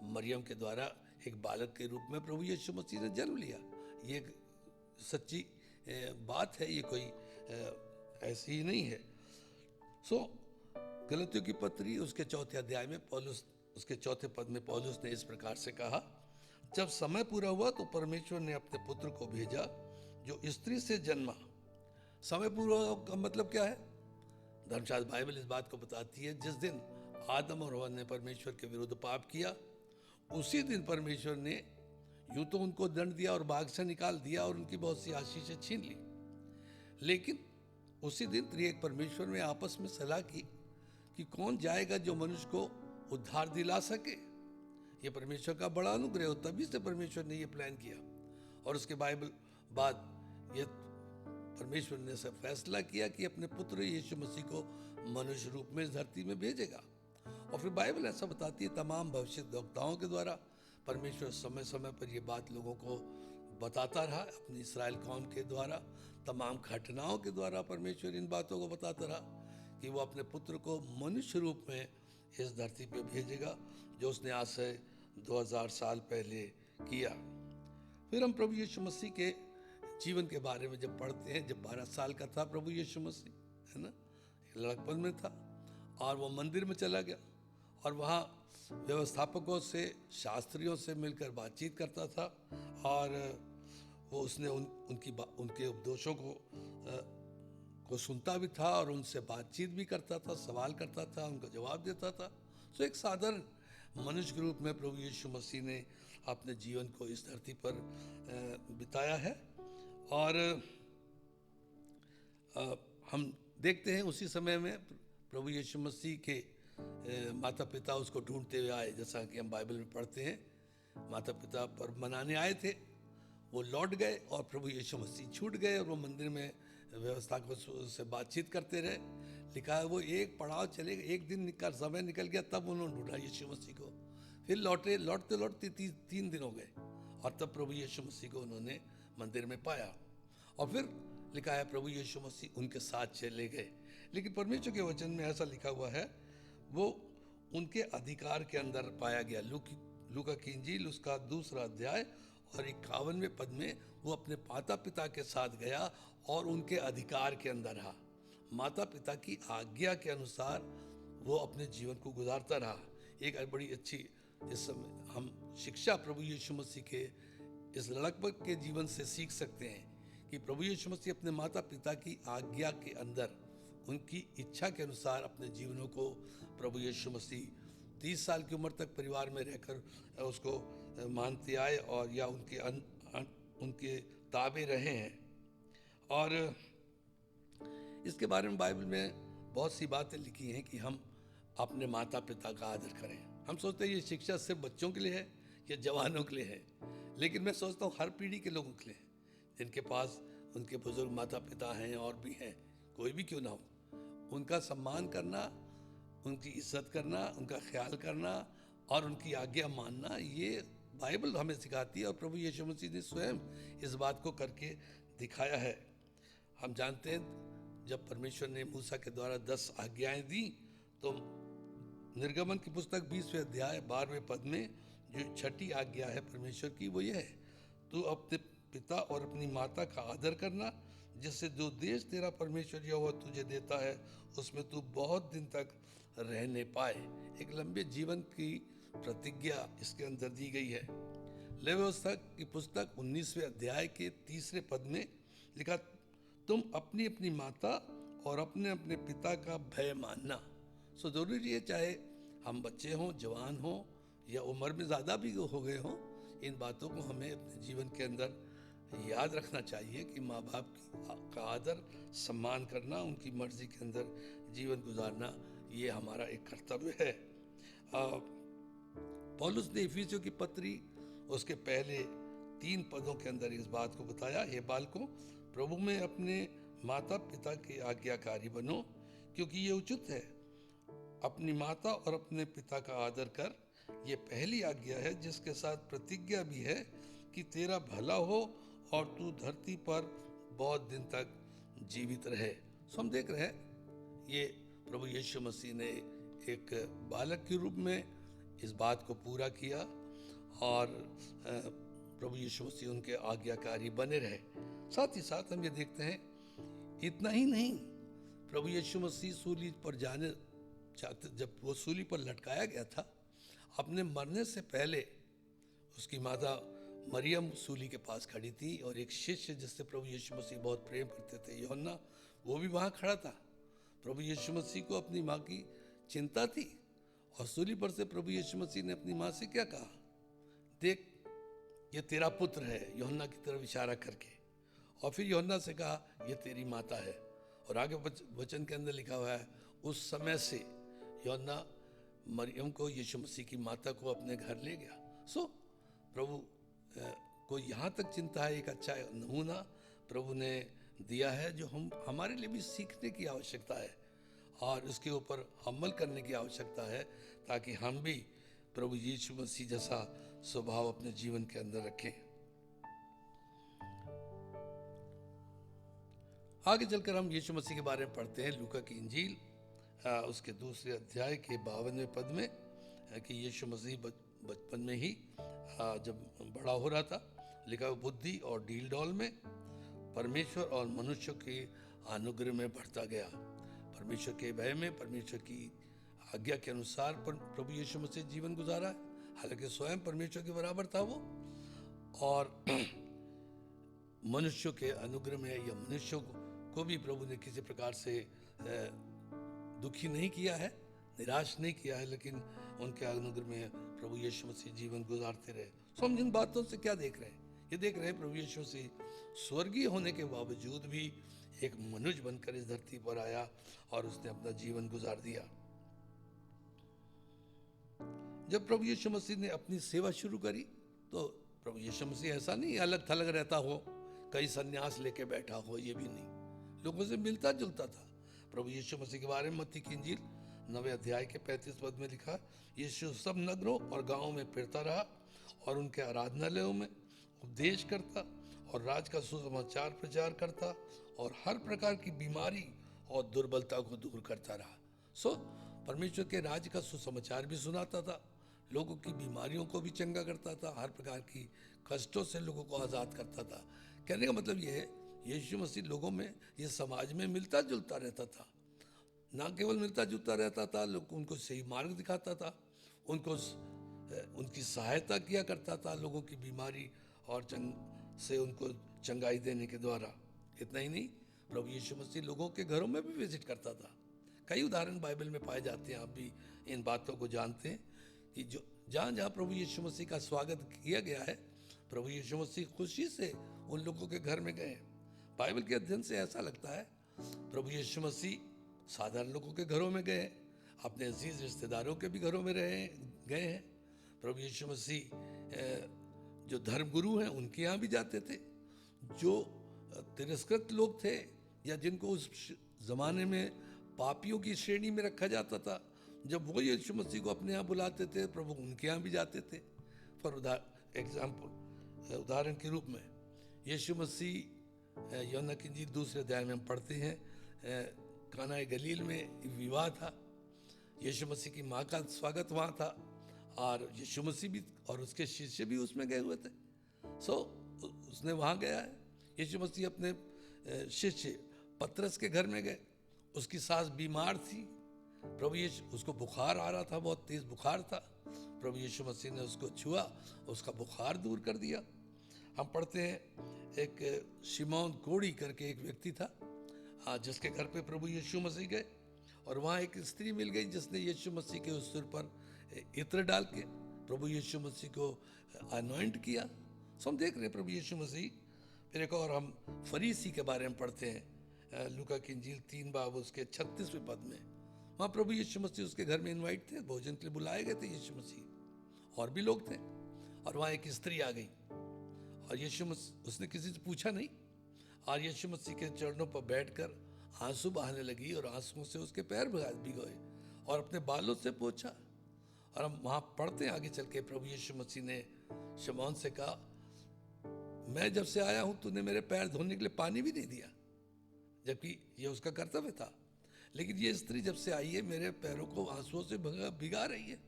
B: मरियम के द्वारा एक बालक के रूप में प्रभु यीशु मसीह ने जन्म लिया। ये एक सच्ची बात है, ये कोई ऐसी ही नहीं है। गलतियों की पत्री उसके 4 अध्याय में पौलुस उसके 4 पद में पौलुस ने इस प्रकार से कहा, जब समय पूरा हुआ तो परमेश्वर ने अपने पुत्र को भेजा जो स्त्री से जन्मा। समय पूरा का मतलब क्या है? धर्मशास्त्र बाइबल इस बात को बताती है, जिस दिन आदम और हव्वा ने परमेश्वर के विरुद्ध पाप किया, उसी दिन परमेश्वर ने यूं तो उनको दंड दिया और बाग से निकाल दिया और उनकी बहुत सी आशीषें छीन ली, लेकिन उसी दिन त्रिएक परमेश्वर ने आपस में सलाह की कि कौन जाएगा जो मनुष्य को उद्धार दिला सके। ये परमेश्वर का बड़ा अनुग्रह हो, तभी से परमेश्वर ने ये प्लान किया। और उसके बाद ये परमेश्वर ने ऐसा फैसला किया कि अपने पुत्र यीशु मसीह को मनुष्य रूप में इस धरती में भेजेगा। और फिर बाइबल ऐसा बताती है, तमाम भविष्यद्वक्ताओं के द्वारा परमेश्वर समय समय पर ये बात लोगों को बताता रहा। अपनी इस्राएल कौम के द्वारा, तमाम घटनाओं के द्वारा परमेश्वर इन बातों को बताता रहा कि वो अपने पुत्र को मनुष्य रूप में इस धरती पे भेजेगा, जो उसने आज से 2000 साल पहले किया। फिर हम प्रभु यीशु मसीह के जीवन के बारे में जब पढ़ते हैं, जब 12 साल का था प्रभु यीशु मसीह, है ना, लड़कपन में था और वो मंदिर में चला गया और वहाँ व्यवस्थापकों से, शास्त्रियों से मिलकर बातचीत करता था, और वो उसने उनके उपदेशों को सुनता भी था और उनसे बातचीत भी करता था, सवाल करता था, उनका जवाब देता था। एक साधारण मनुष्य के रूप में प्रभु यीशु मसीह ने अपने जीवन को इस धरती पर बिताया है। और हम देखते हैं उसी समय में प्रभु यीशु मसीह के माता पिता उसको ढूंढते हुए आए, जैसा कि हम बाइबल में पढ़ते हैं। माता पिता पर मनाने आए थे, वो लौट गए और प्रभु यीशु मसीह छूट गए और वो मंदिर में व्यवस्था को से बातचीत करते रहे। लिखा है वो एक पड़ाव चले गए, एक दिन समय निकल गया, तब उन्होंने ढूंढा यीशु मसीह को। फिर लौटते 3 दिन हो गए और तब प्रभु यीशु मसीह को उन्होंने मंदिर में पाया। और फिर लिखा है प्रभु यीशु मसीह उनके साथ चले गए। लेकिन परमेश्वर के वचन में ऐसा लिखा हुआ है, वो उनके अधिकार के अंदर पाया गया। लूका की इंजील उसका 2 अध्याय और 51वें पद में वो अपने माता पिता के साथ गया और उनके अधिकार के अंदर रहा। माता पिता की आज्ञा के अनुसार वो अपने जीवन को गुजारता रहा। एक बड़ी अच्छी इस समय हम शिक्षा प्रभु यीशु मसीह के इस लड़कपन के जीवन से सीख सकते हैं कि प्रभु यीशु मसीह अपने माता पिता की आज्ञा के अंदर उनकी इच्छा के अनुसार अपने जीवनों को प्रभु यीशु मसीह 30 साल की उम्र तक परिवार में रहकर उसको मानते आए और या उनके ताबे रहे हैं। और इसके बारे में बाइबल में बहुत सी बातें लिखी हैं कि हम अपने माता पिता का आदर करें। हम सोचते हैं ये शिक्षा सिर्फ बच्चों के लिए है या जवानों के लिए है, लेकिन मैं सोचता हूँ हर पीढ़ी के लोगों के लिए, जिनके पास उनके बुजुर्ग माता पिता हैं और भी हैं, कोई भी क्यों ना हो, उनका सम्मान करना, उनकी इज्जत करना, उनका ख्याल करना और उनकी आज्ञा मानना, ये बाइबल हमें सिखाती है और प्रभु यीशु मसीह ने स्वयं इस बात को करके दिखाया है। हम जानते हैं जब परमेश्वर ने मूसा के द्वारा 10 आज्ञाएं दी तो निर्गमन की पुस्तक 20वें अध्याय 12वें पद में जो छठी आज्ञा है परमेश्वर की वो ये है, तू अपने पिता और अपनी माता का आदर करना, जिससे जो देश तेरा परमेश्वर यहोवा तुझे देता है उसमें तू बहुत दिन तक रहने पाए। एक लंबे जीवन की प्रतिज्ञा इसके अंदर दी गई है। लेवियों की पुस्तक 19वें अध्याय के 3 पद में लिखा, तुम अपनी अपनी माता और अपने अपने पिता का भय मानना। सो जरूरी है, चाहे हम बच्चे हों, जवान हों या उम्र में ज़्यादा भी हो गए हों, इन बातों को हमें अपने जीवन के अंदर याद रखना चाहिए कि माँ बाप का आदर सम्मान करना, उनकी मर्जी के अंदर जीवन गुजारना, ये हमारा एक कर्तव्य है। पौलुस ने इफिसियों की पत्री उसके पहले 3 पदों के अंदर इस बात को बताया, हे बालकों, प्रभु में अपने माता पिता के आज्ञाकारी बनो, क्योंकि ये उचित है। अपनी माता और अपने पिता का आदर कर, ये पहली आज्ञा है जिसके साथ प्रतिज्ञा भी है कि तेरा भला हो और तू धरती पर बहुत दिन तक जीवित रहे। सो हम देख रहे हैं ये प्रभु यीशु मसीह ने एक बालक के रूप में इस बात को पूरा किया और प्रभु यीशु मसीह उनके आज्ञाकारी बने रहे। साथ ही साथ हम ये देखते हैं, इतना ही नहीं, प्रभु यीशु मसीह सूली पर जाने चाहते, जब वो सूली पर लटकाया गया था, अपने मरने से पहले उसकी माता मरियम सूली के पास खड़ी थी और एक शिष्य जिससे प्रभु यीशु मसीह बहुत प्रेम करते थे, यूहन्ना, वो भी वहाँ खड़ा था। प्रभु यीशु मसीह को अपनी माँ की चिंता थी और सूली पर से प्रभु यीशु मसीह ने अपनी माँ से क्या कहा, देख ये तेरा पुत्र है, यूहन्ना की तरफ इशारा करके, और फिर यूहन्ना से कहा ये तेरी माता है। और आगे वचन के अंदर लिखा हुआ है, उस समय से यूहन्ना मरियम को, यीशु मसीह की माता को अपने घर ले गया। सो प्रभु को यहाँ तक चिंता है, एक अच्छा नमूना प्रभु ने दिया है जो हमारे लिए भी सीखने की आवश्यकता है और उसके ऊपर अमल करने की आवश्यकता है, ताकि हम भी प्रभु यीशु मसीह जैसा स्वभाव अपने जीवन के अंदर रखें। आगे चलकर हम यीशु मसीह के बारे में पढ़ते हैं लूका की इंजील उसके 2 अध्याय के 52वें पद में कि यीशु मसीह बचपन में ही जब बड़ा हो रहा था, लिखा हुआ बुद्धि और डील डॉल में परमेश्वर और मनुष्य के अनुग्रह में बढ़ता गया। परमेश्वर के भय में, परमेश्वर की आज्ञा के अनुसार प्रभु यीशु मसीह जीवन गुजारा है। हालांकि स्वयं परमेश्वर के बराबर था वो, और मनुष्यों के अनुग्रह में या मनुष्यों को भी प्रभु ने किसी प्रकार से दुखी नहीं किया है, निराश नहीं किया है, लेकिन उनके अनुग्रह में प्रभु यीशु मसीह जीवन गुजारते रहे। सो हम इन बातों से क्या देख रहे हैं? ये देख रहे हैं प्रभु यीशु मसीह स्वर्गीय होने के बावजूद भी एक मनुष्य बनकर इस धरती पर आया और उसने अपना जीवन गुजार दिया। जब प्रभु यीशु मसीह ने अपनी सेवा शुरू करी तो प्रभु यीशु मसीह ऐसा नहीं अलग थलग रहता हो, कई सन्यास लेके बैठा हो, ये भी नहीं, लोगों से मिलता जुलता था। प्रभु यीशु मसीह के बारे में मत्ती की इंजील 9वें अध्याय के 35 पद में लिखा, यीशु सब नगरों और गांवों में फिरता रहा और उनके आराधनालयों में उपदेश करता और राज का सुसमाचार प्रचार करता और हर प्रकार की बीमारी और दुर्बलता को दूर करता रहा। सो परमेश्वर के राज का सुसमाचार भी सुनाता था, लोगों की बीमारियों को भी चंगा करता था, हर प्रकार की कष्टों से लोगों को आज़ाद करता था। कहने का मतलब ये है, यीशु मसीह लोगों में, ये समाज में मिलता जुलता रहता था। ना केवल मिलता जुलता रहता था, लोग उनको सही मार्ग दिखाता था, उनकी सहायता किया करता था लोगों की बीमारी और से उनको चंगाई देने के द्वारा। इतना ही नहीं, प्रभु यीशु मसीह लोगों के घरों में भी विजिट करता था। कई उदाहरण बाइबल में पाए जाते हैं, आप भी इन बातों को जानते हैं कि जो जहाँ जहाँ प्रभु यीशु मसीह का स्वागत किया गया है, प्रभु यीशु मसीह खुशी से उन लोगों के घर में गए। बाइबल के अध्ययन से ऐसा लगता है प्रभु यीशु मसीह साधारण लोगों के घरों में गए, अपने अजीज रिश्तेदारों के भी घरों में गए हैं। प्रभु यीशु मसीह जो धर्मगुरु हैं उनके यहाँ भी जाते थे। जो तिरस्कृत लोग थे या जिनको उस ज़माने में पापियों की श्रेणी में रखा जाता था, जब वो यीशु मसीह को अपने यहाँ बुलाते थे, प्रभु उनके यहाँ भी जाते थे। फॉर उदाहरण के रूप में यीशु मसीह यूहन्ना की इंजील 2 अध्याय में हम पढ़ते हैं, काना गलील में विवाह था, यीशु मसीह की माँ का स्वागत वहाँ था और यीशु मसीह भी और उसके शिष्य भी उसमें गए हुए थे। उसने वहाँ गया है। यीशु मसीह अपने शिष्य पतरस के घर में गए, उसकी सास बीमार थी, प्रभु यीशु, उसको बुखार आ रहा था, बहुत तेज बुखार था। प्रभु यीशु मसीह ने उसको छुआ, उसका बुखार दूर कर दिया। हम पढ़ते हैं एक शिमोन कोड़ी करके एक व्यक्ति था, जिसके घर पे प्रभु यीशु मसीह गए और वहाँ एक स्त्री मिल गई जिसने यीशु मसीह के उस सिर पर इत्र डाल के प्रभु यीशु मसीह को अनॉइंट किया। सो हम देख रहे हैं प्रभु यीशु मसीह। फिर एक और हम फरीसी के बारे में पढ़ते हैं, लूका की इंजील 3 बाब उसके 36वें पद में। वहाँ प्रभु यीशु मसीह उसके घर में इनवाइट थे, भोजन के लिए बुलाए गए थे यीशु मसीह, और भी लोग थे। और वहाँ एक स्त्री आ गई और यीशु मसीह, उसने किसी से पूछा नहीं, और यीशु मसीह के चरणों पर बैठकर आंसू बहाने लगी और आंसुओं से उसके पैर भिगोए और अपने बालों से पोंछा। और हम वहाँ पढ़ते हैं आगे चल के, प्रभु यीशु मसीह ने शमौन से कहा, मैं जब से आया हूँ तूने मेरे पैर धोने के लिए पानी भी नहीं दिया, जबकि ये उसका कर्तव्य था। लेकिन ये स्त्री जब से आई है मेरे पैरों को आंसुओं से भिगा रही है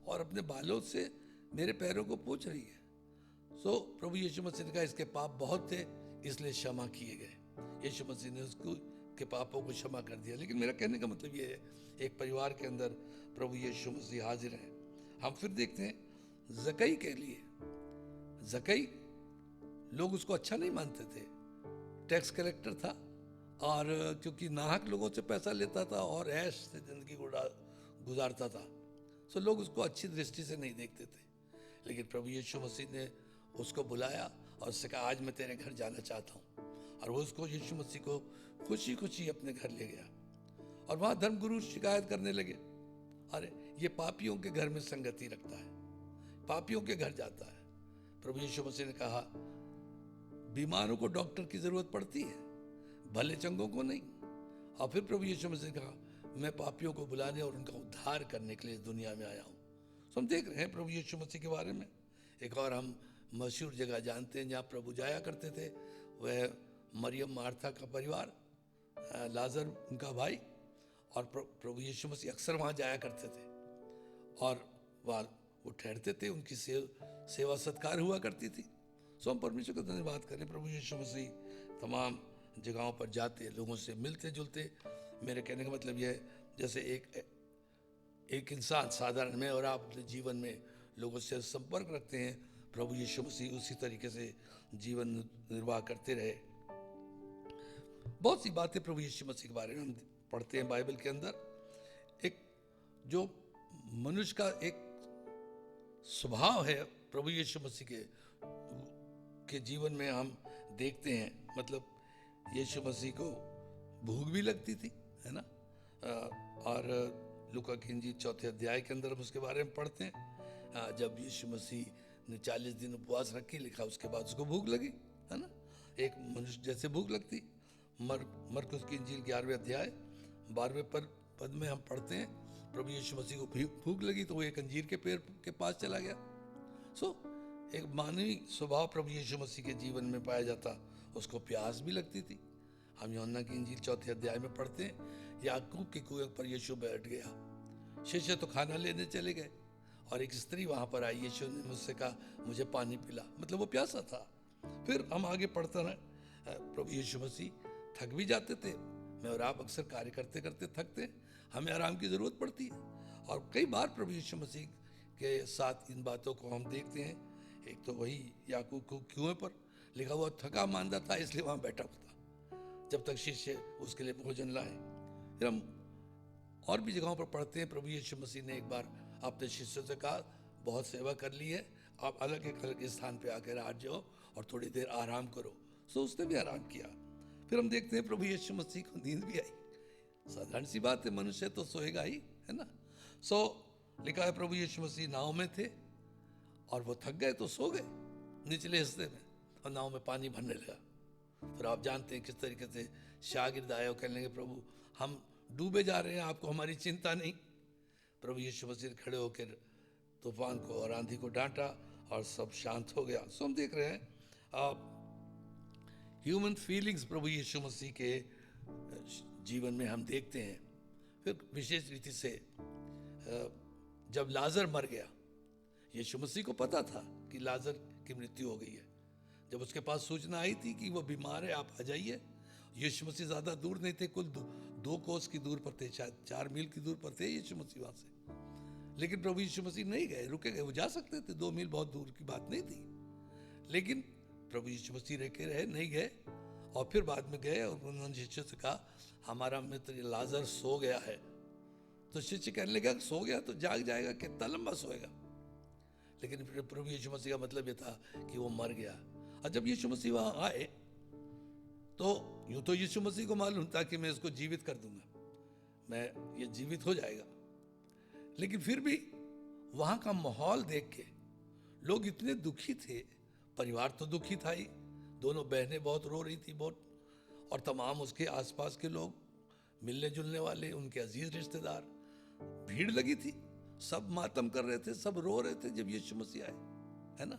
B: और अपने बालों से मेरे पैरों को पोंछ रही है। सो प्रभु यीशु मसीह ने कहा इसके पाप बहुत थे, इसलिए क्षमा किए गए। यीशु मसीह ने उसको के पापों को क्षमा कर दिया। लेकिन मेरा कहने का मतलब ये है, एक परिवार के अंदर प्रभु यीशु मसीह हाजिर हैं। हम फिर देखते हैं जकई के लिए, जकई लोग उसको अच्छा नहीं मानते थे, टैक्स कलेक्टर था और क्योंकि नाहक लोगों से पैसा लेता था और ऐश से जिंदगी गुजारता था, सो लोग उसको अच्छी दृष्टि से नहीं देखते थे। लेकिन प्रभु यीशु मसीह ने उसको बुलाया और उससे कहा आज मैं तेरे घर जाना चाहता हूँ, और वो उसको यीशु मसीह को खुशी खुशी अपने घर ले गया। और वहाँ धर्मगुरु शिकायत करने लगे, अरे ये पापियों के घर में संगति रखता है, पापियों के घर जाता है। प्रभु यीशु मसीह ने कहा बीमारों को डॉक्टर की जरूरत पड़ती है, भले चंगों को नहीं। और फिर प्रभु यीशु मसीह ने कहा मैं पापियों को बुलाने और उनका उद्धार करने के लिए इस दुनिया में आया हूँ। तो हम देख रहे हैं प्रभु यीशु मसीह के बारे में। एक और हम मशहूर जगह जानते हैं जहाँ प्रभु जाया करते थे, वह मरियम मार्था का परिवार, लाजर उनका भाई, और प्रभु यीशु मसीह अक्सर वहाँ जाया करते थे और वहाँ वो ठहरते थे, उनकी सेवा सत्कार हुआ करती थी। सो हम परमेश्वर का धन्यवाद करें, प्रभु यीशु मसीह तमाम जगहों पर जाते, लोगों से मिलते जुलते। मेरे कहने का मतलब यह है, जैसे एक इंसान साधारण में और आप अपने जीवन में लोगों से संपर्क रखते हैं, प्रभु यीशु मसीह उसी तरीके से जीवन निर्वाह करते रहे। बहुत सी बातें प्रभु यीशु मसीह के बारे में हम पढ़ते हैं बाइबल के अंदर। एक जो मनुष्य का एक स्वभाव है प्रभु यीशु मसीह के जीवन में हम देखते हैं। मतलब यीशु मसीह को भूख भी लगती थी, है ना, और लूका की इंजील 4 अध्याय के अंदर हम उसके बारे में पढ़ते हैं। जब यीशु मसीह ने 40 दिन उपवास रखी, लिखा उसके बाद उसको भूख लगी, है ना, एक मनुष्य जैसे भूख लगती। मरकुस की इंजील 11वें अध्याय 12वें पद में हम पढ़ते हैं प्रभु यीशु मसीह को भूख लगी तो वो एक अंजीर के पेड़ के पास चला गया। सो एक मानवीय स्वभाव प्रभु यीशु मसीह के जीवन में पाया जाता। उसको प्यास भी लगती थी। हम यूहन्ना की इंजील 4 अध्याय में पढ़ते हैं याकूब के कुएं पर यीशु बैठ गया। शिष्य तो खाना लेने चले गए और एक स्त्री वहाँ पर आई, यीशु ने मुझसे कहा मुझे पानी पिला, मतलब वो प्यासा था। फिर हम आगे पढ़ते रहे। प्रभु यीशु मसीह थक भी जाते थे, मैं और आप अक्सर कार्य करते करते थकते, हमें आराम की ज़रूरत पड़ती है। और कई बार प्रभु यीशु मसीह के साथ इन बातों को हम देखते हैं। एक तो वही याकूब को कुएं पर लिखा हुआ, थका मांदा था इसलिए वहाँ बैठा हुआ था जब तक शिष्य उसके लिए भोजन लाए। फिर हम और भी जगहों पर पढ़ते हैं, प्रभु यीशु मसीह ने एक बार अपने शिष्यों से कहा बहुत सेवा कर ली है, आप अलग एक स्थान पे आकर आ जाओ और थोड़ी देर आराम करो। सो उसने भी आराम किया। फिर हम देखते हैं प्रभु यीशु मसीह को नींद भी आई। साधारण सी बात है, मनुष्य तो सोएगा ही, है ना। सो लिखा है प्रभु यीशु मसीह नाव में थे और वो थक गए तो सो गए निचले हिस्से में, और नाव में पानी भरने लगा। फिर आप जानते हैं किस तरीके से शागिर्द आए और कहने लगे प्रभु हम डूबे जा रहे हैं, आपको हमारी चिंता नहीं। प्रभु यीशु मसीह ने खड़े होकर तूफान को और आंधी को डांटा और सब शांत हो गया। सो हम देख रहे हैं ह्यूमन फीलिंग्स प्रभु यीशु मसीह के जीवन में हम देखते हैं। फिर विशेष रीति से जब लाजर मर गया, यीशु मसीह को पता था कि लाजर की मृत्यु हो गई है। जब उसके पास सूचना आई थी कि वो बीमार है, आप आ जाइए, यीशु मसीह ज़्यादा दूर नहीं थे, कुल 2 कोस की दूर पर थे, शायद 4 मील की दूर पर थे यीशु मसीह वहाँ से। लेकिन प्रभु यीशु मसीह नहीं गए, रुके गए। वो जा सकते थे, 2 मील बहुत दूर की बात नहीं थी, लेकिन प्रभु यीशु मसीह रखे रहे, नहीं गए। और फिर बाद में गए और उन्होंने शिष्य से कहा हमारा मित्र लाजर सो गया है। तो शिष्य कहने लगा सो गया तो जाग जाएगा, कितना लंबा सोएगा। लेकिन फिर प्रभु यीशु मसीह का मतलब ये था कि वो मर गया। और जब यीशु मसीह वहाँ आए तो यूं तो यीशु मसीह को मालूम था कि मैं इसको जीवित कर दूंगा, मैं ये जीवित हो जाएगा। लेकिन फिर भी वहाँ का माहौल देख के लोग इतने दुखी थे, परिवार तो दुखी था ही, दोनों बहनें बहुत रो रही थी बहुत, और तमाम उसके आसपास के लोग, मिलने जुलने वाले, उनके अजीज रिश्तेदार, भीड़ लगी थी, सब मातम कर रहे थे, सब रो रहे थे जब यीशु मसीह आए, है ना।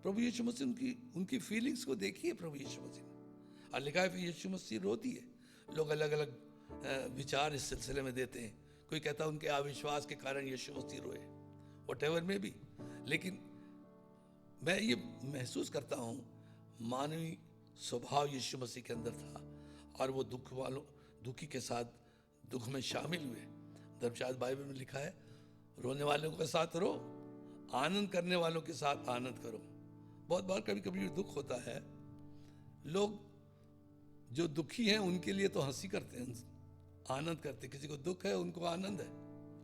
B: प्रभु यीशु मसीह उनकी फीलिंग्स को देखिए प्रभु यीशु मसीह ने। और लिखा है फिर यीशु मसीह रोती है। लोग अलग अलग विचार इस सिलसिले में देते हैं। कोई कहता है उनके अविश्वास के कारण यीशु मसीह रोए, व्हाटएवर में भी। लेकिन मैं ये महसूस करता हूँ मानवीय स्वभाव यीशु मसीह के अंदर था, और वो दुखी के साथ दुख में शामिल हुए। धर्मशास्त्र बाइबल में लिखा है रोने वालों के साथ रो, आनंद करने वालों के साथ आनंद करो। बहुत बार कभी कभी दुख होता है, लोग जो दुखी हैं उनके लिए तो हंसी करते हैं, आनंद करते, किसी को दुख है उनको आनंद है,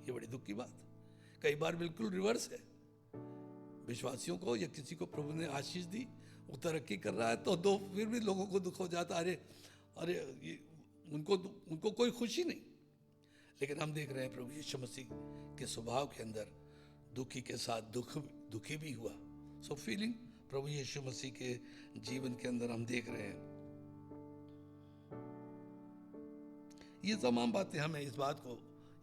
B: ये बड़ी दुख की बात है। कई बार बिल्कुल रिवर्स है, विश्वासियों को या किसी को प्रभु ने आशीष दी, वो तरक्की कर रहा है तो फिर भी लोगों को दुख हो जाता, अरे ये उनको कोई खुशी नहीं। लेकिन हम देख रहे हैं प्रभु यीशु मसीह के स्वभाव के अंदर दुखी के साथ दुखी भी हुआ। सो फीलिंग प्रभु यीशु मसीह के जीवन के अंदर हम देख रहे हैं। ये तमाम बातें हमें इस बात को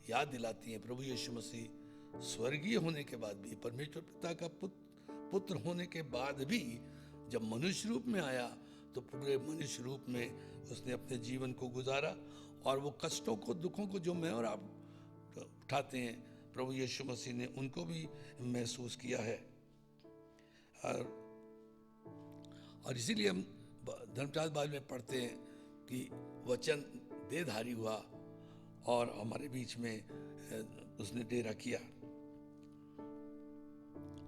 B: याद दिलाती हैं, प्रभु यीशु मसीह स्वर्गीय होने के बाद भी, परमेश्वर पिता का पुत्र होने के बाद भी जब मनुष्य रूप में आया तो पूरे मनुष्य रूप में उसने अपने जीवन को गुजारा, और वो कष्टों को, दुखों को जो मैं और आप उठाते हैं, प्रभु यीशु मसीह ने उनको भी महसूस किया है। और इसीलिए हम धर्मशास्त्र बाइबल में पढ़ते हैं कि वचन देहधारी हुआ और हमारे बीच में उसने डेरा किया।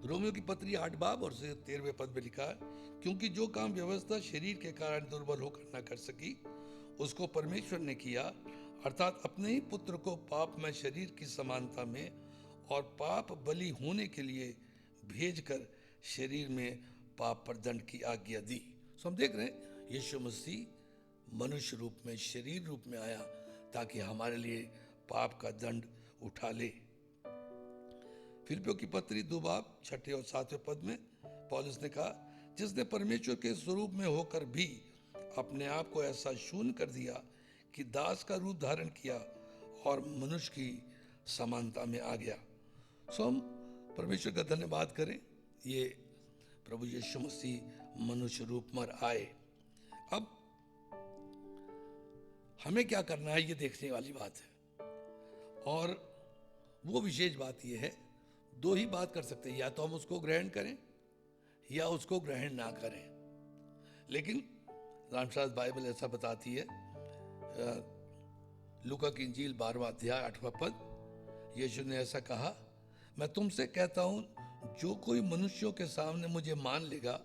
B: रोमियो की पत्री 8 बाब और 13वें पद में लिखा है, क्योंकि जो काम व्यवस्था शरीर के कारण दुर्बल होकर न कर सकी, उसको परमेश्वर ने किया, अर्थात अपने ही पुत्र को पाप में शरीर की समानता में और पाप बलि होने के लिए भेजकर शरीर में पाप पर दंड की आज्ञा दी। सो हम देख रहे हैं यीशु मसीह मनुष्य रूप में, शरीर रूप में आया ताकि हमारे लिए पाप का दंड उठा ले। फिलिप्पियों की पत्री 2 बाब 6 और 7वें पद में पौलुस ने कहा, जिसने परमेश्वर के स्वरूप में होकर भी अपने आप को ऐसा शून्य कर दिया कि दास का रूप धारण किया और मनुष्य की समानता में आ गया। सो हम परमेश्वर का धन्यवाद करें, ये प्रभु यीशु मसीह मनुष्य रूप में आए। अब हमें क्या करना है ये देखने वाली बात है, और वो विशेष बात ये है, दो ही बात कर सकते हैं, या तो हम उसको ग्रहण करें या उसको ग्रहण ना करें। लेकिन रामशास्त्र बाइबल ऐसा बताती है, लूका की इंजील 12वां अध्याय 8वां पद, यीशु ने ऐसा कहा, मैं तुमसे कहता हूं जो कोई मनुष्यों के सामने मुझे मान लेगा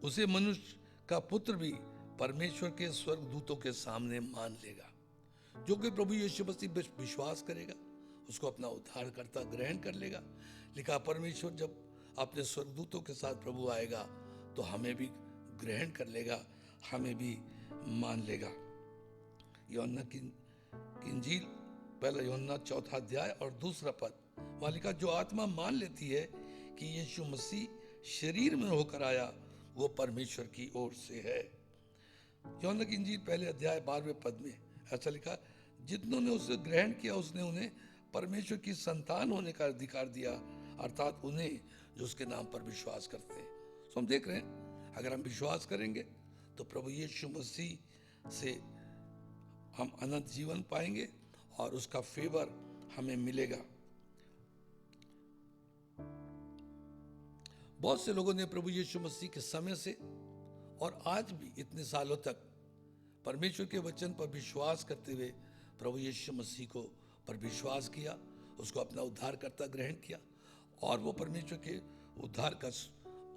B: उसे मनुष्य का पुत्र भी परमेश्वर के स्वर्गदूतों के सामने मान लेगा। जो कोई प्रभु यीशु मसीह पर विश्वास करेगा उसको अपना उद्धारकर्ता ग्रहण कर लेगा। लिखा, परमेश्वर जब अपने स्वर्गदूतों के साथ प्रभु आएगा तो हमें भी ग्रहण कर लेगा, हमें भी मान लेगा। यूहन्ना की इंजील 1 यूहन्ना 4 अध्याय और 2 पद, वहां लिखा, जो आत्मा मान लेती है कि यीशु मसीह शरीर में होकर आया वो परमेश्वर की ओर से है। यूहन्ना की इंजील 1 अध्याय 12वें पद में ऐसा लिखा, जितनों ने उसे ग्रहण किया उसने उन्हें परमेश्वर की संतान होने का अधिकार दिया, अर्थात उन्हें जो उसके नाम पर विश्वास करते हैं। तो हम देख रहे हैं, अगर हम विश्वास करेंगे तो प्रभु यीशु मसीह से हम अनंत जीवन पाएंगे और उसका फेवर हमें मिलेगा। बहुत से लोगों ने प्रभु यीशु मसीह के समय से और आज भी इतने सालों तक परमेश्वर के वचन पर विश्वास करते हुए प्रभु यीशु मसीह को पर विश्वास किया, उसको अपना उद्धारकर्ता ग्रहण किया और वो परमेश्वर के उद्धार का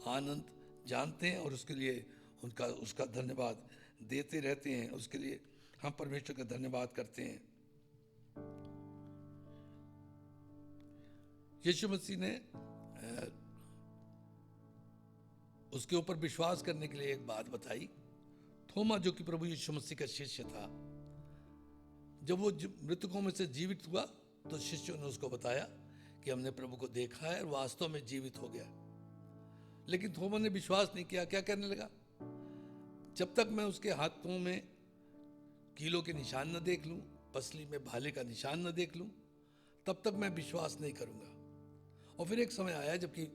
B: आनंद जानते हैं और उसके लिए उसका धन्यवाद देते रहते हैं। उसके लिए हम परमेश्वर का धन्यवाद करते हैं। यीशु मसीह ने उसके ऊपर विश्वास करने के लिए एक बात बताई। थोमा, जो कि प्रभु यीशु मसीह का शिष्य था, जब वो मृतकों में से जीवित हुआ तो शिष्यों ने उसको बताया कि हमने प्रभु को देखा है और वास्तव में जीवित हो गया। लेकिन थोमा ने विश्वास नहीं किया। क्या करने लगा, जब तक मैं उसके हाथों में कीलों के निशान न देख लूं, पसली में भाले का निशान न देख लूं, तब तक मैं विश्वास नहीं करूंगा। और फिर एक समय आया जबकि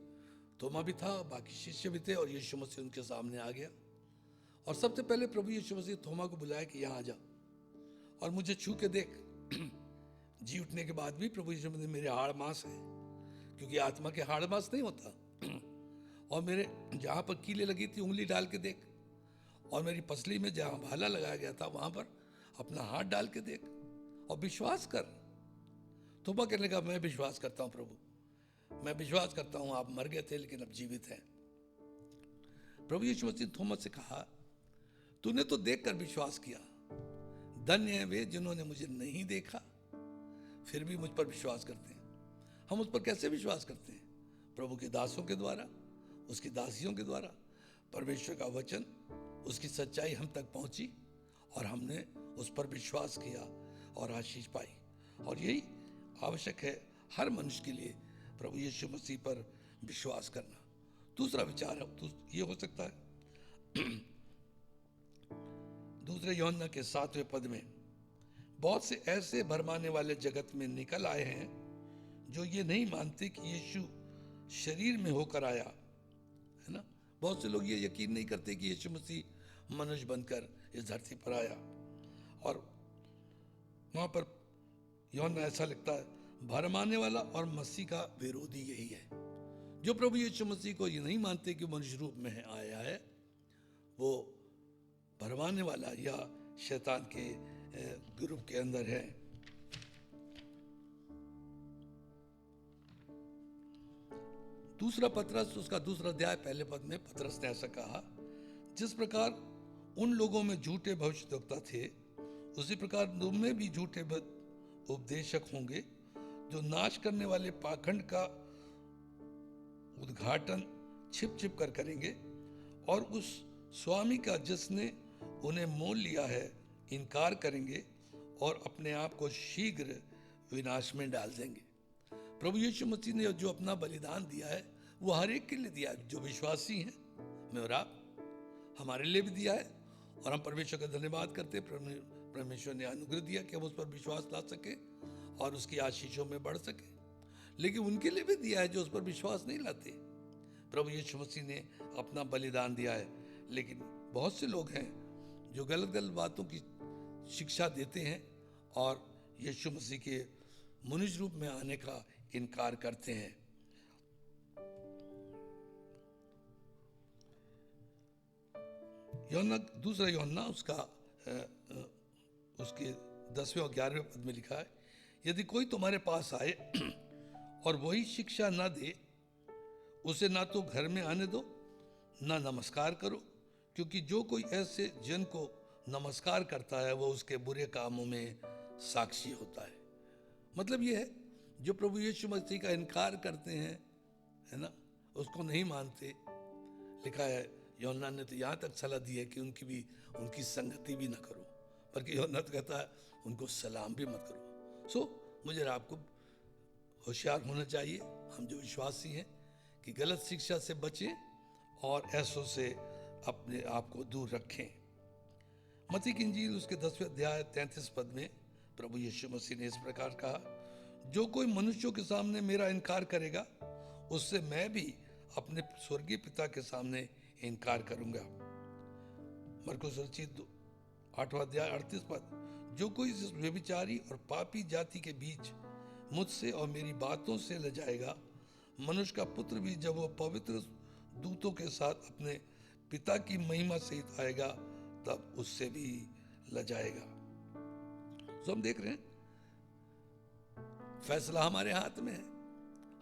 B: थोमा भी था, बाकी शिष्य भी थे और यीशु मसीह उनके सामने आ गया और सबसे पहले प्रभु यीशु मसीह थोमा को बुलाया कि यहाँ आ जा और मुझे छू के देख। जी उठने के बाद भी प्रभु यीशु मसीह, मेरे हाड़ मांस है, क्योंकि आत्मा के हाड़ मांस नहीं होता, और मेरे जहाँ पर कीले लगी थी उंगली डाल के देख, और मेरी पसली में जहाँ भाला लगाया गया था वहाँ पर अपना हाथ डाल के देख और विश्वास कर। थोमा कहने लगा, मैं विश्वास करता हूँ प्रभु, मैं विश्वास करता हूँ आप मर गए थे लेकिन अब जीवित हैं। प्रभु यीशु मसीह थोमा से कहा, तूने तो देखकर विश्वास किया, धन्य है वे जिन्होंने मुझे नहीं देखा फिर भी मुझ पर विश्वास करते हैं। हम उस पर कैसे विश्वास करते हैं? प्रभु के दासों के द्वारा, उसकी दासियों के द्वारा। परमेश्वर का वचन, उसकी सच्चाई हम तक पहुंची और हमने उस पर विश्वास किया और आशीष पाई। और यही आवश्यक है हर मनुष्य के लिए, प्रभु यीशु मसीह पर विश्वास करना। दूसरा विचार ये हो सकता है, दूसरे यूहन्ना के 7वें पद में, बहुत से ऐसे भरमाने वाले जगत में निकल आए हैं जो ये नहीं मानते कि यीशु शरीर में होकर आया, है ना। बहुत से लोग ये यकीन नहीं करते कि यीशु मसीह मनुष्य बनकर इस धरती पर आया। और वहां पर यूहन्ना ऐसा लिखता है, भरमाने वाला और मसीह का विरोधी यही है। जो प्रभु यीशु मसीह को ये नहीं मानते कि मनुष्य रूप में आया है, वो भरमाने वाला या शैतान के ग्रुप के अंदर है। दूसरा पतरस, उसका दूसरा अध्याय 1 पद में पतरस ने ऐसा कहा, जिस प्रकार उन लोगों में झूठे भविष्यद्वक्ता थे उसी प्रकार तुम में भी झूठे उपदेशक होंगे जो नाश करने वाले पाखंड का उद्घाटन छिप छिप कर करेंगे और उस स्वामी का जिसने उन्हें मोल लिया है इनकार करेंगे और अपने आप को शीघ्र विनाश में डाल देंगे। प्रभु यीशु मसीह ने जो अपना बलिदान दिया है वो हर एक के लिए दिया है, जो विश्वासी हैं, मैं और आप, हमारे लिए भी दिया है। और हम परमेश्वर का धन्यवाद करते हैं, परमेश्वर ने अनुग्रह दिया कि हम उस पर विश्वास ला सके और उसकी आशीषों में बढ़ सके। लेकिन उनके लिए भी दिया है जो उस पर विश्वास नहीं लाते। प्रभु यीशु मसीह ने अपना बलिदान दिया है, लेकिन बहुत से लोग हैं जो गलत गलत बातों की शिक्षा देते हैं और यीशु मसीह के मनुष्य रूप में आने का इनकार करते हैं। दूसरा यूहन्ना उसके 10वें और 11वें पद में लिखा है, यदि कोई तुम्हारे पास आए और वही शिक्षा ना दे, उसे ना तो घर में आने दो ना नमस्कार करो, क्योंकि जो कोई ऐसे जन को नमस्कार करता है वो उसके बुरे कामों में साक्षी होता है। मतलब ये है, जो प्रभु यीशु मसीह का इनकार करते हैं, है ना, उसको नहीं मानते, लिखा है यूहन्ना ने तो यहाँ तक सलाह दी है कि उनकी संगति भी ना करो, बल्कि यूहन्ना तो कहता है उनको सलाम भी मत करो। मुझे और आपको होशियार होना चाहिए, हम जो विश्वासी हैं, कि गलत शिक्षा से बचें और ऐसों से अपने आप को दूर रखें। मत्ती की इंजील उसके 10वें अध्याय 33 पद में प्रभु यीशु मसीह ने इस प्रकार कहा, जो कोई मनुष्यों के सामने मेरा इनकार करेगा, उससे मैं भी अपने स्वर्गीय पिता के सामने इनकार करूंगा। मरकुस रचित 8वां अध्याय 38 पद, जो कोई इस व्यभिचारी और पापी जाति के बीच मुझसे और मेरी बातों से ले जाएगा, मनुष्य का पुत्र भी जब वो पवित्र दूतों के साथ अपने पिता की महिमा सहित आएगा, तब उससे भी ल जाएगा। हम देख रहे हैं, फैसला हमारे हाथ में है।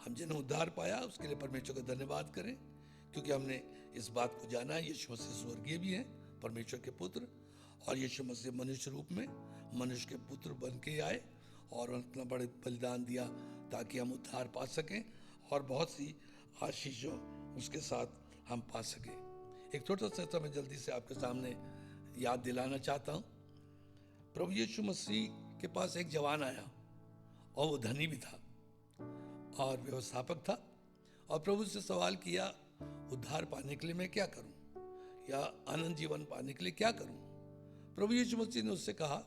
B: हम जिन्हें उद्धार पाया उसके लिए परमेश्वर का धन्यवाद करें, क्योंकि हमने इस बात को जाना है, यीशु मसीह स्वर्गीय भी हैं, परमेश्वर के पुत्र, और यीशु मसीह मनुष्य रूप में मनुष्य के पुत्र बन के आए और इतना बड़े बलिदान दिया ताकि हम उद्धार पा सकें और बहुत सी आशीषों उसके साथ हम पा सकें। एक छोटा सा मैं जल्दी से आपके सामने याद दिलाना चाहता हूँ। प्रभु यीशु मसीह के पास एक जवान आया और वो धनी भी था और व्यवस्थापक था, और प्रभु से सवाल किया, उद्धार पाने के लिए मैं क्या करूं, या अनंत जीवन पाने के लिए क्या करूं। प्रभु यीशु मसीह ने उससे कहा,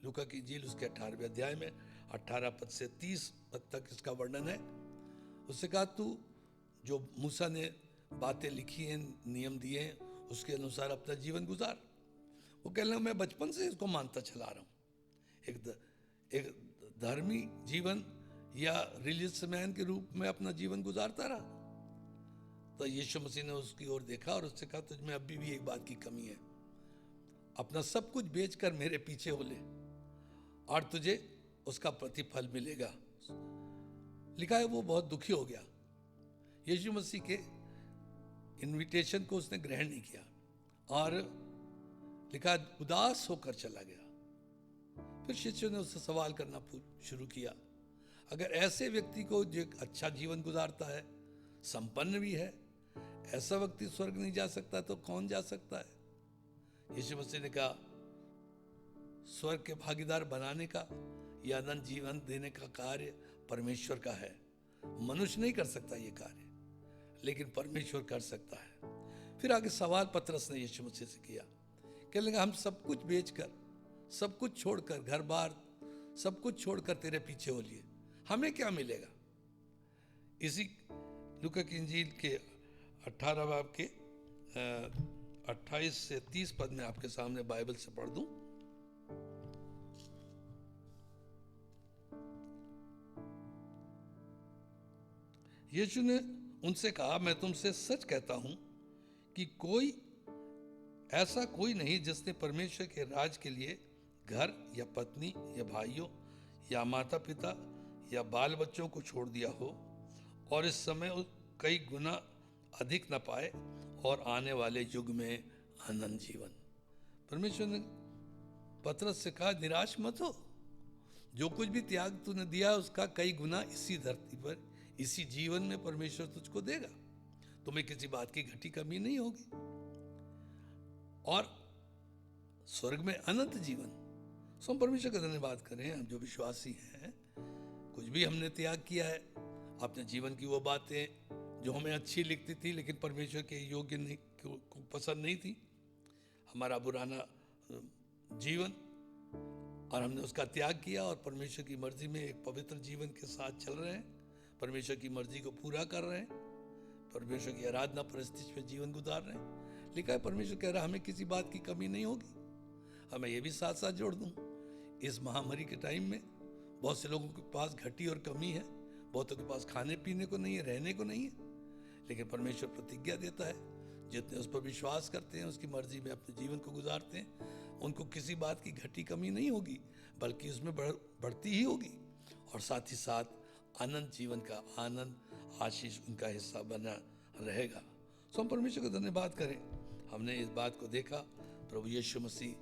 B: लूका की इंजील उसके 18वें अध्याय में 18 पद से 30 पद तक इसका वर्णन है। उससे कहा, तू जो मूसा ने बातें लिखी हैं, नियम दिए हैं, उसके अनुसार अपना जीवन गुजार। वो कहने लगा, मैं बचपन से इसको मानता चला रहा हूँ। एक धर्मी जीवन या रिलीजियस मैन के रूप में अपना जीवन गुजारता रहा। तो यीशु मसीह ने उसकी ओर देखा और उससे कहा, तुझ में अभी भी एक बात की कमी है, अपना सब कुछ बेचकर मेरे पीछे हो ले और तुझे उसका प्रतिफल मिलेगा। लिखा है वो बहुत दुखी हो गया, यीशु मसीह के इनविटेशन को उसने ग्रहण नहीं किया और लिखा उदास होकर चला गया। फिर शिष्यों ने उससे सवाल करना शुरू किया, अगर ऐसे व्यक्ति को जो एक अच्छा जीवन गुजारता है, संपन्न भी है, ऐसा व्यक्ति स्वर्ग नहीं जा सकता तो कौन जा सकता है? यीशु मसीह ने कहा, स्वर्ग के भागीदार बनाने का या अनंत जीवन देने का कार्य परमेश्वर का है। मनुष्य नहीं कर सकता ये कार्य, लेकिन परमेश्वर कर सकता है। फिर आगे सवाल पतरस ने यीशु मसीह से किया, कहने लगा, हम सब कुछ बेचकर, सब कुछ छोड़कर, घर बार सब कुछ छोड़कर तेरे पीछे हो लिए, हमें क्या मिलेगा? इसी लूका की इंजील के 18 बाब के 28 से 30 पद में आपके सामने बाइबल से पढ़ दूं। यीशु ने उनसे कहा, मैं तुमसे सच कहता हूं कि ऐसा कोई नहीं जिसने परमेश्वर के राज के लिए घर या पत्नी या भाइयों या माता पिता या बाल बच्चों को छोड़ दिया हो और इस समय कई गुना अधिक न पाए और आने वाले युग में अनंत जीवन। परमेश्वर ने पतरस से कहा, निराश मत हो, जो कुछ भी त्याग तूने दिया उसका कई गुना इसी धरती पर, इसी जीवन में परमेश्वर तुझको देगा। तुम्हें किसी बात की घटी कमी नहीं होगी और स्वर्ग में अनंत जीवन। सो हम परमेश्वर का धन्यवाद करें, हम जो विश्वासी हैं, कुछ भी हमने त्याग किया है, अपने जीवन की वो बातें जो हमें अच्छी लिखती थी लेकिन परमेश्वर के योग्य नहीं, को पसंद नहीं थी, हमारा पुराना जीवन, और हमने उसका त्याग किया और परमेश्वर की मर्जी में एक पवित्र जीवन के साथ चल रहे हैं, परमेश्वर की मर्जी को पूरा कर रहे हैं, परमेश्वर की आराधना परिस्थिति में जीवन गुजार रहे हैं। लिखा है, परमेश्वर कह रहा है हमें किसी बात की कमी नहीं होगी। और मैं ये भी साथ साथ जोड़ दूं, इस महामारी के टाइम में बहुत से लोगों के पास घटी और कमी है, बहुतों के पास खाने पीने को नहीं है, रहने को नहीं है, लेकिन परमेश्वर प्रतिज्ञा देता है जितने उस पर विश्वास करते हैं, उसकी मर्जी में अपने जीवन को गुजारते हैं, उनको किसी बात की घटी कमी नहीं होगी, बल्कि उसमें बढ़ती ही होगी। और साथ ही साथ आनंद, जीवन का आनंद, आशीष उनका हिस्सा बना रहेगा। सो हम परमेश्वर का धन्यवाद करें, हमने इस बात को देखा, प्रभु यीशु मसीह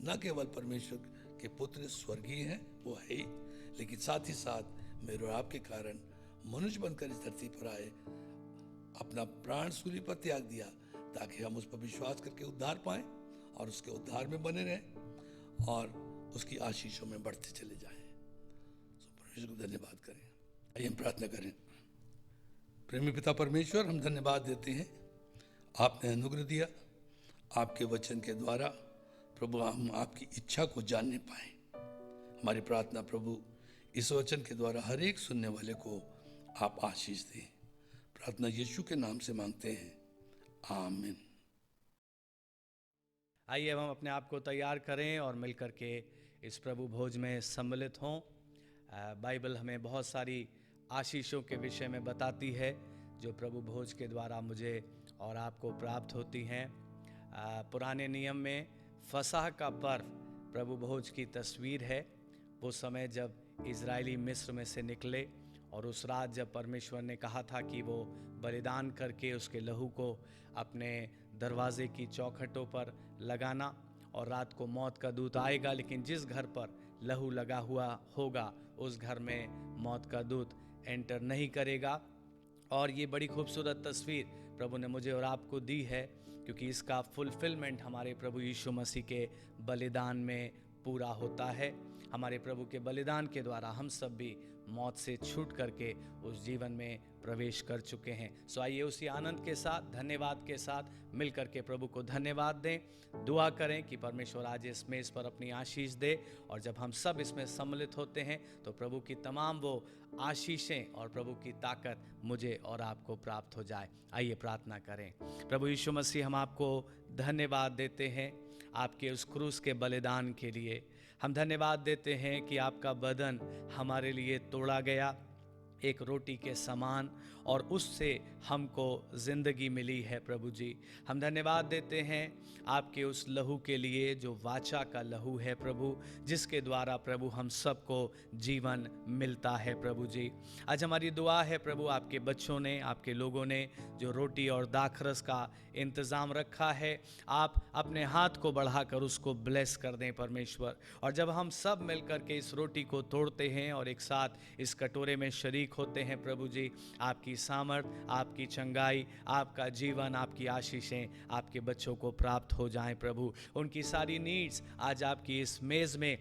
B: न केवल परमेश्वर के पुत्र स्वर्गीय हैं, वो है ही, लेकिन साथ ही साथ मेरे और आपके कारण मनुष्य बनकर इस धरती पर आए, अपना प्राण सूली पर त्याग दिया ताकि हम उस पर विश्वास करके उद्धार पाएं और उसके उद्धार में बने रहें और उसकी आशीषों में बढ़ते चले जाएं। परमेश्वर को धन्यवाद करें। आइए हम प्रार्थना करें। प्रेमी पिता परमेश्वर, हम धन्यवाद देते हैं, आपने अनुग्रह दिया, आपके वचन के द्वारा प्रभु हम आपकी इच्छा को जानने पाए। हमारी प्रार्थना प्रभु, इस वचन के द्वारा हर एक सुनने वाले को आप आशीष दें। प्रार्थना यीशु के नाम से मांगते हैं, आमीन।
A: आइए अब हम अपने आप को तैयार करें और मिलकर के इस प्रभु भोज में सम्मिलित हों। बाइबल हमें बहुत सारी आशीषों के विषय में बताती है जो प्रभु भोज के द्वारा मुझे और आपको प्राप्त होती हैं। पुराने नियम में फसह का पर्व प्रभु भोज की तस्वीर है। वो समय जब इजरायली मिस्र में से निकले और उस रात जब परमेश्वर ने कहा था कि वो बलिदान करके उसके लहू को अपने दरवाजे की चौखटों पर लगाना, और रात को मौत का दूत आएगा, लेकिन जिस घर पर लहू लगा हुआ होगा उस घर में मौत का दूत एंटर नहीं करेगा। और ये बड़ी खूबसूरत तस्वीर प्रभु ने मुझे और आपको दी है, क्योंकि इसका फुलफिलमेंट हमारे प्रभु यीशु मसीह के बलिदान में पूरा होता है। हमारे प्रभु के बलिदान के द्वारा हम सब भी मौत से छूट करके उस जीवन में प्रवेश कर चुके हैं। सो आइए उसी आनंद के साथ, धन्यवाद के साथ मिलकर के प्रभु को धन्यवाद दें, दुआ करें कि परमेश्वर आज इस मेज़ पर अपनी आशीष दे। और जब हम सब इसमें सम्मिलित होते हैं तो प्रभु की तमाम वो आशीषें और प्रभु की ताकत मुझे और आपको प्राप्त हो जाए। आइए प्रार्थना करें। प्रभु यीशु मसीह, हम आपको धन्यवाद देते हैं आपके उस क्रूस के बलिदान के लिए। हम धन्यवाद देते हैं कि आपका बदन हमारे लिए तोड़ा गया एक रोटी के समान, और उससे हमको ज़िंदगी मिली है। प्रभु जी, हम धन्यवाद देते हैं आपके उस लहू के लिए जो वाचा का लहू है प्रभु, जिसके द्वारा प्रभु हम सबको जीवन मिलता है। प्रभु जी, आज हमारी दुआ है प्रभु, आपके बच्चों ने, आपके लोगों ने जो रोटी और दाखरस का इंतज़ाम रखा है, आप अपने हाथ को बढ़ाकर उसको ब्लेस कर दें परमेश्वर। और जब हम सब मिलकर के इस रोटी को तोड़ते हैं और एक साथ इस कटोरे में शरीक होते हैं प्रभु जी, आपकी सामर्थ, आपकी चंगाई, आपका जीवन, आपकी आशीषें आपके बच्चों को प्राप्त हो जाएं प्रभु। उनकी सारी नीड्स आज आपकी इस मेज़ में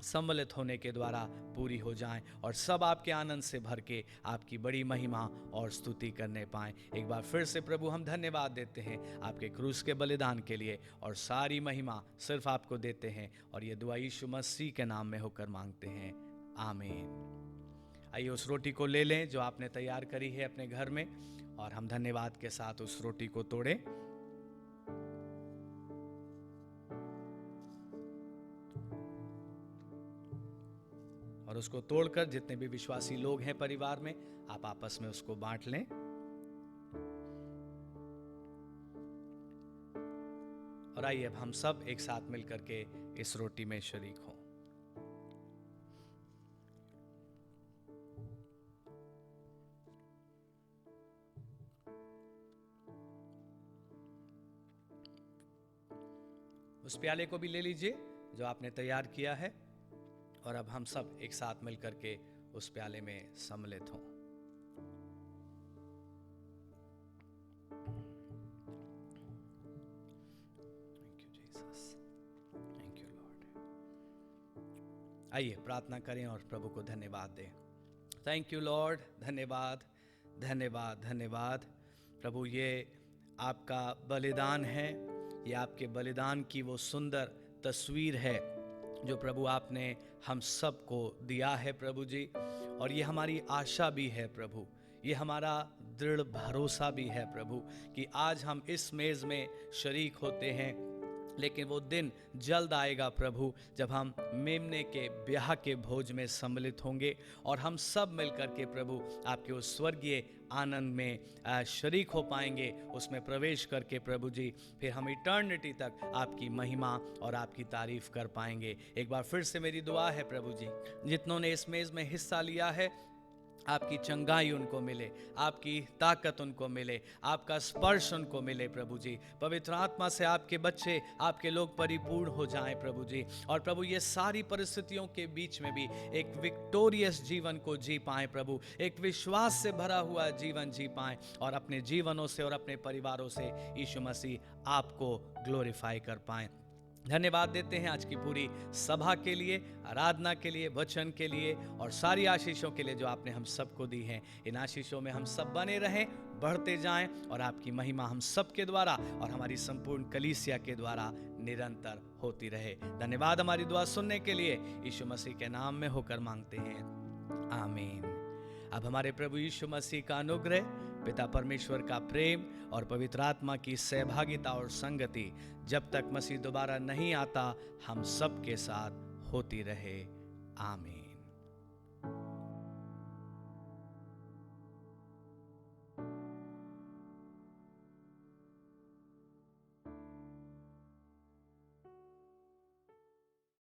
A: सम्मिलित होने के द्वारा पूरी हो जाएं, और सब आपके आनंद से भर के आपकी बड़ी महिमा और स्तुति करने पाएं। एक बार फिर से प्रभु हम धन्यवाद देते हैं आपके क्रूस के बलिदान के लिए, और सारी महिमा सिर्फ आपको देते हैं, और ये दुआ यीशु मसीह के नाम में होकर मांगते हैं, आमीन। आइए उस रोटी को ले लें जो आपने तैयार करी है अपने घर में, और हम धन्यवाद के साथ उस रोटी को तोड़ें। और उसको तोड़कर जितने भी विश्वासी लोग हैं परिवार में, आप आपस में उसको बांट लें। और आइए अब हम सब एक साथ मिलकर के इस रोटी में शरीक हों। उस प्याले को भी ले लीजिए जो आपने तैयार किया है, और अब हम सब एक साथ मिलकर के उस प्याले में सम्मिलित हों। Thank you Jesus, thank you Lord. आइए प्रार्थना करें और प्रभु को धन्यवाद दें। थैंक यू लॉर्ड, धन्यवाद धन्यवाद धन्यवाद प्रभु। ये आपका बलिदान है, ये आपके बलिदान की वो सुंदर तस्वीर है जो प्रभु आपने हम सबको दिया है प्रभु जी। और ये हमारी आशा भी है प्रभु, ये हमारा दृढ़ भरोसा भी है प्रभु, कि आज हम इस मेज़ में शरीक होते हैं लेकिन वो दिन जल्द आएगा प्रभु, जब हम मेमने के ब्याह के भोज में सम्मिलित होंगे और हम सब मिलकर के प्रभु आपके उस स्वर्गीय आनंद में शरीक हो पाएंगे, उसमें प्रवेश करके प्रभु जी फिर हम इटर्निटी तक आपकी महिमा और आपकी तारीफ कर पाएंगे। एक बार फिर से मेरी दुआ है प्रभु जी, जितनों ने इस मेज़ में हिस्सा लिया है, आपकी चंगाई उनको मिले, आपकी ताकत उनको मिले, आपका स्पर्श उनको मिले प्रभु जी। पवित्र आत्मा से आपके बच्चे, आपके लोग परिपूर्ण हो जाएं प्रभु जी। और प्रभु ये सारी परिस्थितियों के बीच में भी एक विक्टोरियस जीवन को जी पाएं प्रभु, एक विश्वास से भरा हुआ जीवन जी पाएं और अपने जीवनों से और अपने परिवारों से यीशु मसीह आपको ग्लोरीफाई कर पाएं। धन्यवाद देते हैं आज की पूरी सभा के लिए, आराधना के लिए, वचन के लिए और सारी आशीषों के लिए जो आपने हम सबको दी हैं। इन आशीषों में हम सब बने रहें, बढ़ते जाएं और आपकी महिमा हम सब के द्वारा और हमारी संपूर्ण कलीसिया के द्वारा निरंतर होती रहे। धन्यवाद हमारी दुआ सुनने के लिए, यीशु मसीह के नाम में होकर मांगते हैं, आमीन। अब हमारे प्रभु यीशु मसीह का अनुग्रह, पिता परमेश्वर का प्रेम और पवित्र आत्मा की सहभागिता और संगति जब तक मसीह दोबारा नहीं आता हम सब के साथ होती रहे, आमीन।